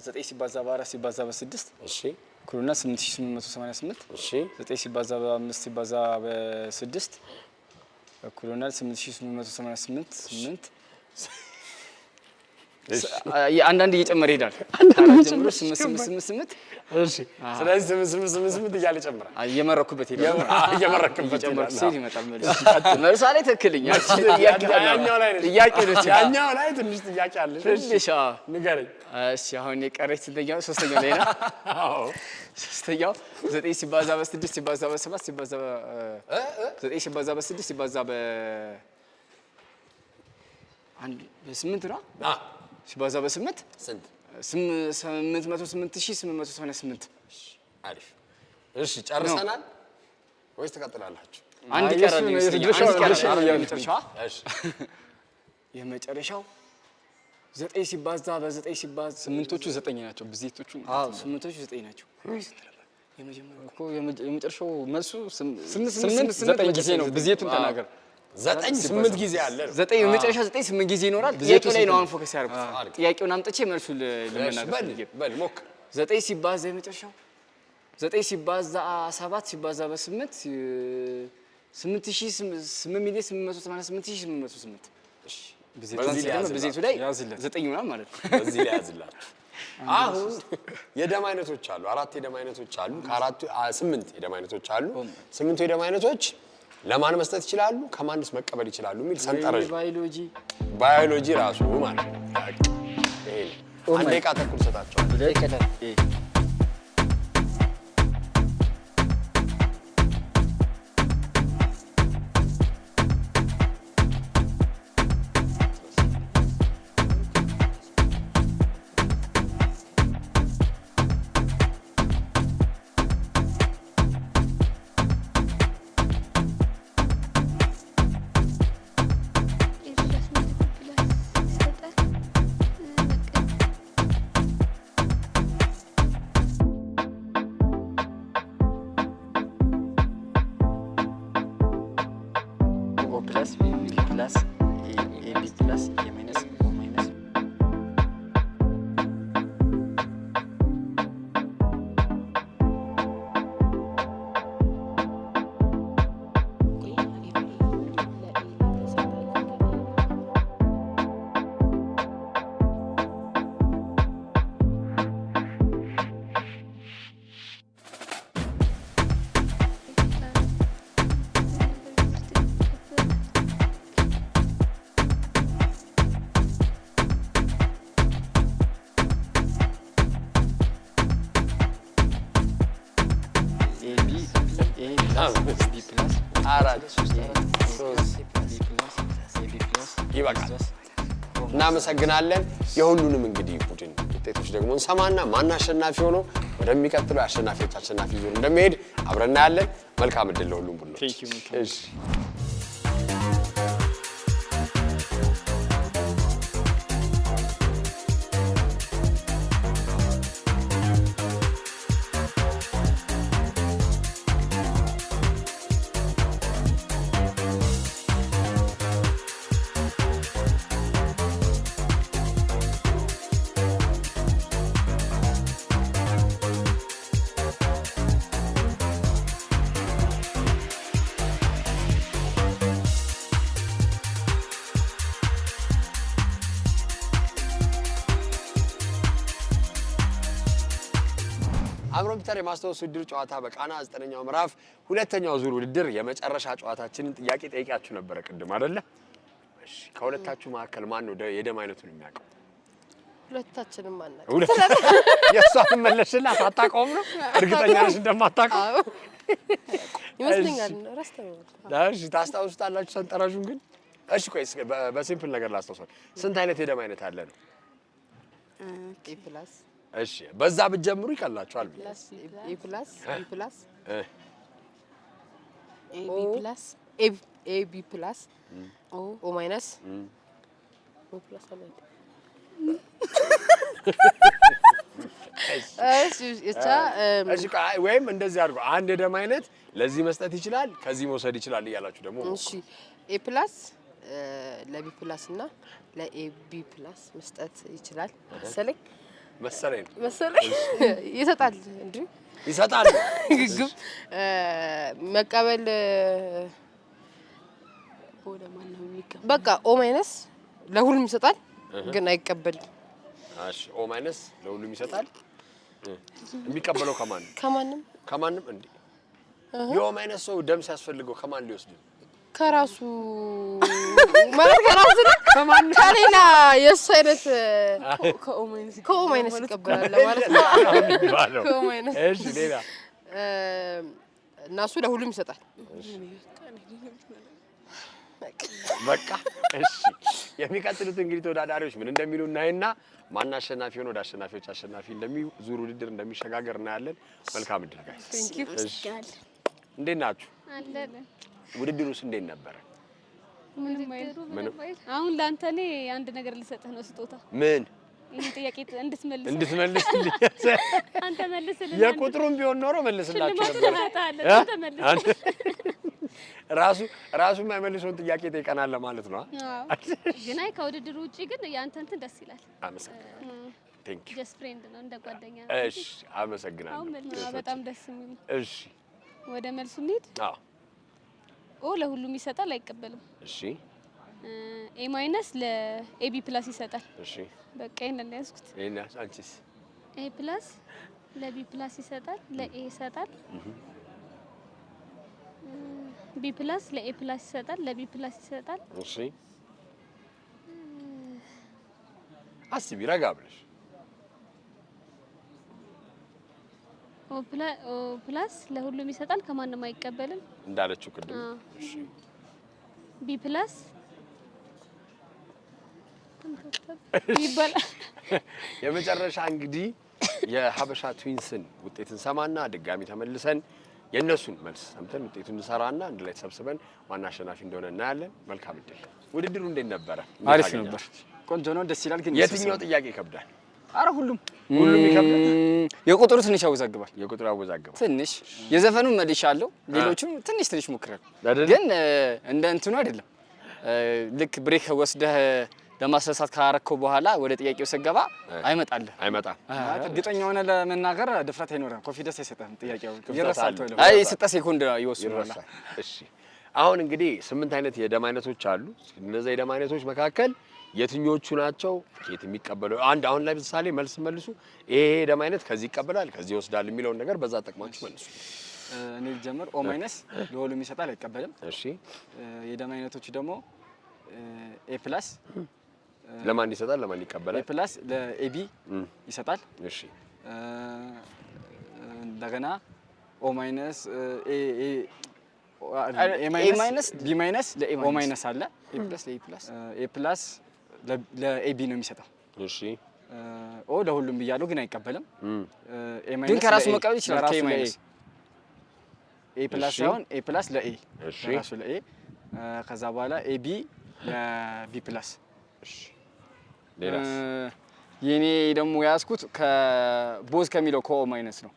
9 ሲባዛ በ4 ሲባዛ በ6 እሺ እኩልና 8888 እሺ 9 ሲባዛ በ5 ሲባዛ በ6 እኩልና 8888 8 አንዳንድ እየጨመረ ይሄዳል። ከአራት ጀምሮ 8888 እሺ ስለዚህ 8888 እያለ ጨምራል። እየመረኩበት ይሄዳል። እየመረኩበት ይመጣል። መልሷ ላይ ትክክለኛ ያኛው ላይ ትንሽ ጥያቄ አለ። ትንሽ ንገረኝ። እሺ አሁን የቀረች ስንተኛው? ሶስተኛው ላይ ነው። አዎ ሶስተኛው 9 ሲባዛ በ6 ሲባዛ በ7 ሲባዛ 9 ሲባዛ በ6 ሲባዛ በ8 ነው። ሲባዛ በ8 ስንት? 808888 አሪፍ። እሺ ጨርሰናል ወይስ ትቀጥላላችሁ? አንድ ይቀራል። የመጨረሻው 9 ሲባዛ በ9 ሲባዛ ስምንቶቹ 9 ናቸው። ብዜቶቹ ስምንቶቹ 9 ናቸው። የመጨረሻው መልሱ 8 ጊዜ ነው። ብዜቱን ተናገር። 8 ጊዜ አለ ነው። 9 የመጨረሻ 9 8 ጊዜ ይኖራል። ጥያቄው ላይ ነው አሁን ፎከስ ያደርጉት። ጥያቄውን አምጥቼ መልሱን ለመናገር በል ሞክር። 9 ሲባዛ የመጨረሻው 9 ሲባዛ 7 ሲባዛ በ8 888888 ብዜቱ ላይ 9 ይሆናል ማለት ነው። በዚህ ላይ ያዝላችሁ። አሁን የደም አይነቶች አሉ። 4 የደም አይነቶች አሉ። ከአራቱ 8 የደም አይነቶች አሉ። 8ቱ የደም አይነቶች ለማን መስጠት ይችላሉ፣ ከማንስ መቀበል ይችላሉ የሚል ሰንጠረዥ ባዮሎጂ ራሱ ማለት ነው። ይሄ አንድ ደቂቃ ተኩል ሰጣቸዋል። ይበቃል። እናመሰግናለን። የሁሉንም እንግዲህ ቡድን ውጤቶች ደግሞ እንሰማና ማን አሸናፊ ሆኖ ወደሚቀጥለው አሸናፊዎች አሸናፊ ዙር እንደሚሄድ አብረን እናያለን። መልካም እድል ለሁሉም ቡድኖች። እሺ አእምሮን ፒተር የማስታወስ ውድድር ጨዋታ በቃና 9ኛው ምዕራፍ ሁለተኛው ዙር ውድድር የመጨረሻ ጨዋታችንን ጥያቄ ጠይቂያችሁ ነበረ ቅድም አይደለ? እሺ ከሁለታችሁ መካከል ማን ነው የደም አይነቱን የሚያውቀው? ሁለታችንም ማናቀ የእሷን መለስላት አታውቀውም ነው? እርግጠኛ ነሽ እንደማታውቀው? ይመስለኛል ረስተናል። እሺ ታስታውሱታላችሁ ሰንጠረዡን ግን? እሺ ቆይ በሲምፕል ነገር ላስታውሰው። ስንት አይነት የደም አይነት አለ ነው? ኤ ፕላስ። እሺ በዛ ብትጀምሩ ይቀላችኋል። ኤ ፕላስ፣ ቢ ፕላስ፣ ኤ ቢ ፕላስ፣ ኤ ቢ ፕላስ፣ ኦ ማይነስ፣ ኦ ፕላስ አለ። እሺ ወይም እንደዚህ አድርጎ አንድ የደም አይነት ለዚህ መስጠት ይችላል፣ ከዚህ መውሰድ ይችላል እያላችሁ ደግሞ እሺ ኤ ፕላስ ለቢ ፕላስ እና ለኤቢ ፕላስ መስጠት ይችላል መሰለኝ ይሰጣል እንዴ? ይሰጣል። ግብ መቀበል ወደ ማን ነው የሚቀበል? በቃ ኦ ማይነስ ለሁሉም ይሰጣል ግን አይቀበልም። እሺ ኦ ማይነስ ለሁሉም ይሰጣል። የሚቀበለው ከማንም እንዴ? የኦ ማይነስ ሰው ደም ሲያስፈልገው ከማን ሊወስድ? ከራሱ ማለት ከራሱ ከማን ከሌላ የሱ አይነት ከኦ ማይነስ ይቀበላል ማለት ነው። ከኦ ማይነስ እሺ ሌላ እና እሱ ለሁሉም ይሰጣል። በቃ እሺ የሚቀጥሉት እንግዲህ ተወዳዳሪዎች ምን እንደሚሉ እናይና ማን አሸናፊ ሆኖ ወደ አሸናፊዎች አሸናፊ ዙር ውድድር እንደሚሸጋገር እናያለን። መልካም እድል ጋይስ። እሺ እንዴት ናችሁ? አለን። ውድድሩስ እንዴት ነበረ? ምንም አሁን ላንተ እኔ አንድ ነገር ልሰጥህ ነው ስጦታ። ምን? ይሄን ጥያቄ እንድትመልስልኝ አንተ መልስልኝ። የቁጥሩን ቢሆን ኖሮ መልስላችሁ ነበር። ራሱ የማይመልሰውን ጥያቄ ጠይቀናል ማለት ነው። ግን አይ ከውድድሩ ውጪ ግን ያንተ እንትን ደስ ይላል። አመሰግናለሁ። ቴንክ ዩ። ጀስት ፍሬንድ ነው እንደ ጓደኛ ነው። እሺ አመሰግናለሁ። በጣም ደስ የሚል። እሺ ወደ መልሱ እንሂድ። አዎ ኦ ለሁሉም ይሰጣል አይቀበልም። እሺ ኤ ማይነስ ለኤቢ ፕላስ ይሰጣል። እሺ በቃ ይሄን ነው ያዝኩት። ይሄን አንቺስ? ኤ ፕላስ ለቢ ፕላስ ይሰጣል፣ ለኤ ይሰጣል። ቢ ፕላስ ለኤ ፕላስ ይሰጣል፣ ለቢ ፕላስ ይሰጣል። እሺ አስቢ ረጋ ብለሽ። ኦ ፕላስ ለሁሉም ይሰጣል ከማንም አይቀበልም እንዳለችው ቅድም። እሺ ቢ ፕላስ ይባላል። የመጨረሻ እንግዲህ የሀበሻ ትዊንስን ውጤት እንሰማና ድጋሚ ተመልሰን የእነሱን መልስ ሰምተን ውጤቱን እንሰራና አንድ ላይ ተሰብስበን ማን አሸናፊ እንደሆነ እናያለን። መልካም እድል። ውድድሩ እንዴት ነበረ? አሪፍ ነበር። ቆንጆ ነው። ደስ ይላል። ግን የትኛው ጥያቄ ይከብዳል? አረ ሁሉም ይከብዳል። የቁጥሩ ትንሽ ያወዛግባል። የቁጥሩ ያወዛግባል ትንሽ። የዘፈኑን መልሻለሁ። ሌሎቹም ትንሽ ሞክረናል። ግን እንደ እንትኑ አይደለም። ልክ ብሬክ ወስደህ ለማስረሳት ካረከው በኋላ ወደ ጥያቄው ሰገባ አይመጣም። እርግጠኛ ሆነ ለመናገር ድፍረት አይኖርም። ኮንፊደንስ አይሰጥም። ጥያቄው ይረሳል። አይ ስጠ ሴኮንድ ይወስናል። እሺ አሁን እንግዲህ 8 አይነት የደም አይነቶች አሉ። እነዚህ የደም አይነቶች መካከል የትኞቹ ናቸው ከየት የሚቀበለው? አሁን ላይ ምሳሌ መልስ መልሱ። ይሄ የደም አይነት ከዚህ ይቀበላል ከዚህ ይወስዳል የሚለውን ነገር በዛ ጠቅማችሁ መልሱ። እኔ ጀመር ኦ ማይነስ ለሁሉም ይሰጣል አይቀበልም። እሺ የደም አይነቶች ደግሞ ኤ ፕላስ ለማን ይሰጣል ለማን ይቀበላል? ኤ ፕላስ ለኤቢ ይሰጣል። እሺ እንደገና ኦ ማይነስ ኤ ማይነስ ቢ ማይነስ ለኤ ኦ ማይነስ አለ። ኤ ፕላስ ለኤ ፕላስ ኤ ፕላስ ለኤቢ ነው የሚሰጠው። እሺ ኦ ለሁሉም ብያለሁ ግን አይቀበልም። ኤ ማይነስ ግን ከራሱ መቀበል ይችላል። ከኤ ማይነስ ኤ ፕላስ ሳይሆን ኤ ፕላስ ለኤ እሺ ራሱ ለኤ ከዛ በኋላ ኤቢ ለቢ ፕላስ። እሺ ሌላስ? የኔ ደግሞ ያዝኩት ከቦዝ ከሚለው ከኦ ማይነስ ነው።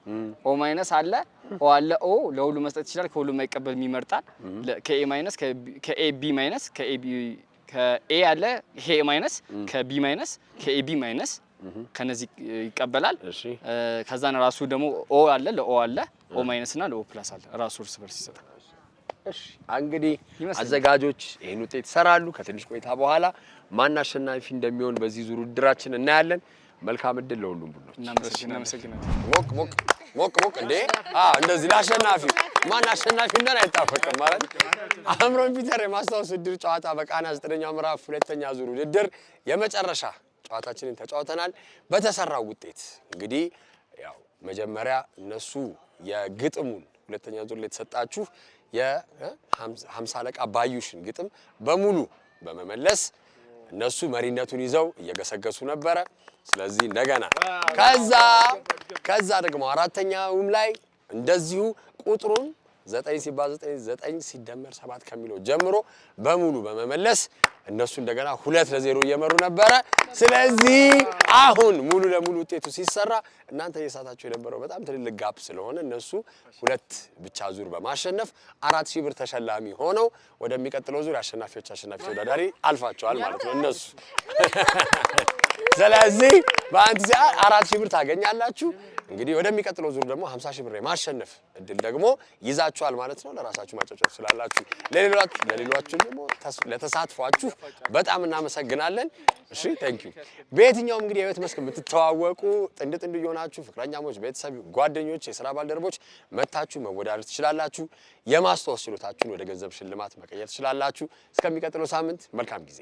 ኦ ማይነስ አለ ኦ አለ ኦ ለሁሉ መስጠት ይችላል። ከሁሉ የማይቀበል የሚመርጣል። ከኤ ማይነስ ከኤቢ ማይነስ ከኤ አለ ሄ ማይነስ ከቢ ማይነስ ከኤቢ ማይነስ ከነዚህ ይቀበላል። ከዛን ራሱ ደግሞ ኦ አለ ለኦ አለ ኦ ማይነስ እና ለኦ ፕላስ አለ ራሱ እርስ በርስ ይሰጣል። እሺ እንግዲህ አዘጋጆች ይሄን ውጤት ይሰራሉ። ከትንሽ ቆይታ በኋላ ማን አሸናፊ እንደሚሆን በዚህ ዙር ውድድራችን እናያለን። መልካም እድል ለሁሉም ቡድኖች። እናመሰግናለን። ሞቅ ሞቅ እንዴ! እንደዚህ ለአሸናፊው ማን አሸናፊ እንደሆነ አይታወቅም ማለት አእምሮን ፒተር የማስታወስ ውድድር ጨዋታ በቃና 9ኛው ምዕራፍ ሁለተኛ ዙር ውድድር የመጨረሻ ጨዋታችንን ተጫውተናል። በተሰራው ውጤት እንግዲህ ያው መጀመሪያ እነሱ የግጥሙን ሁለተኛ ዙር ላይ የተሰጣችሁ የ50 አለቃ ባዩሽን ግጥም በሙሉ በመመለስ እነሱ መሪነቱን ይዘው እየገሰገሱ ነበረ። ስለዚህ እንደገና ከዛ ደግሞ አራተኛውም ላይ እንደዚሁ ቁጥሩን 9 ሲባዛ 9 ሲደመር 7 ከሚለው ጀምሮ በሙሉ በመመለስ እነሱ እንደገና 2-0 እየመሩ ነበረ። ስለዚህ አሁን ሙሉ ለሙሉ ውጤቱ ሲሰራ እናንተ እየሳታችሁ የነበረው በጣም ትልልቅ ጋፕ ስለሆነ እነሱ 2 ብቻ ዙር በማሸነፍ 4000 ብር ተሸላሚ ሆነው ወደሚቀጥለው ዙር አሸናፊ ተወዳዳሪ አልፋቸዋል ማለት ነው እነሱ። ስለዚህ በአንድ ሰዓት 4000 ብር ታገኛላችሁ። እንግዲህ ወደሚቀጥለው ዙር ደግሞ 50000 ብር የማሸነፍ እድል ደግሞ ይዛችኋል ማለት ነው። ለራሳችሁ ማጨብጨብ ስላላችሁ ለሌሎቻችሁ ደግሞ ለተሳትፏችሁ በጣም እናመሰግናለን። እሺ ቴንክ ዩ። በየትኛውም እንግዲህ የህይወት መስክ የምትተዋወቁ ጥንድ እየሆናችሁ ፍቅረኛሞች፣ ቤተሰብ፣ ጓደኞች፣ የሥራ ባልደረቦች መታችሁ መወዳደር ትችላላችሁ። የማስታወስ ችሎታችሁን ወደ ገንዘብ ሽልማት መቀየር ትችላላችሁ። እስከሚቀጥለው ሳምንት መልካም ጊዜ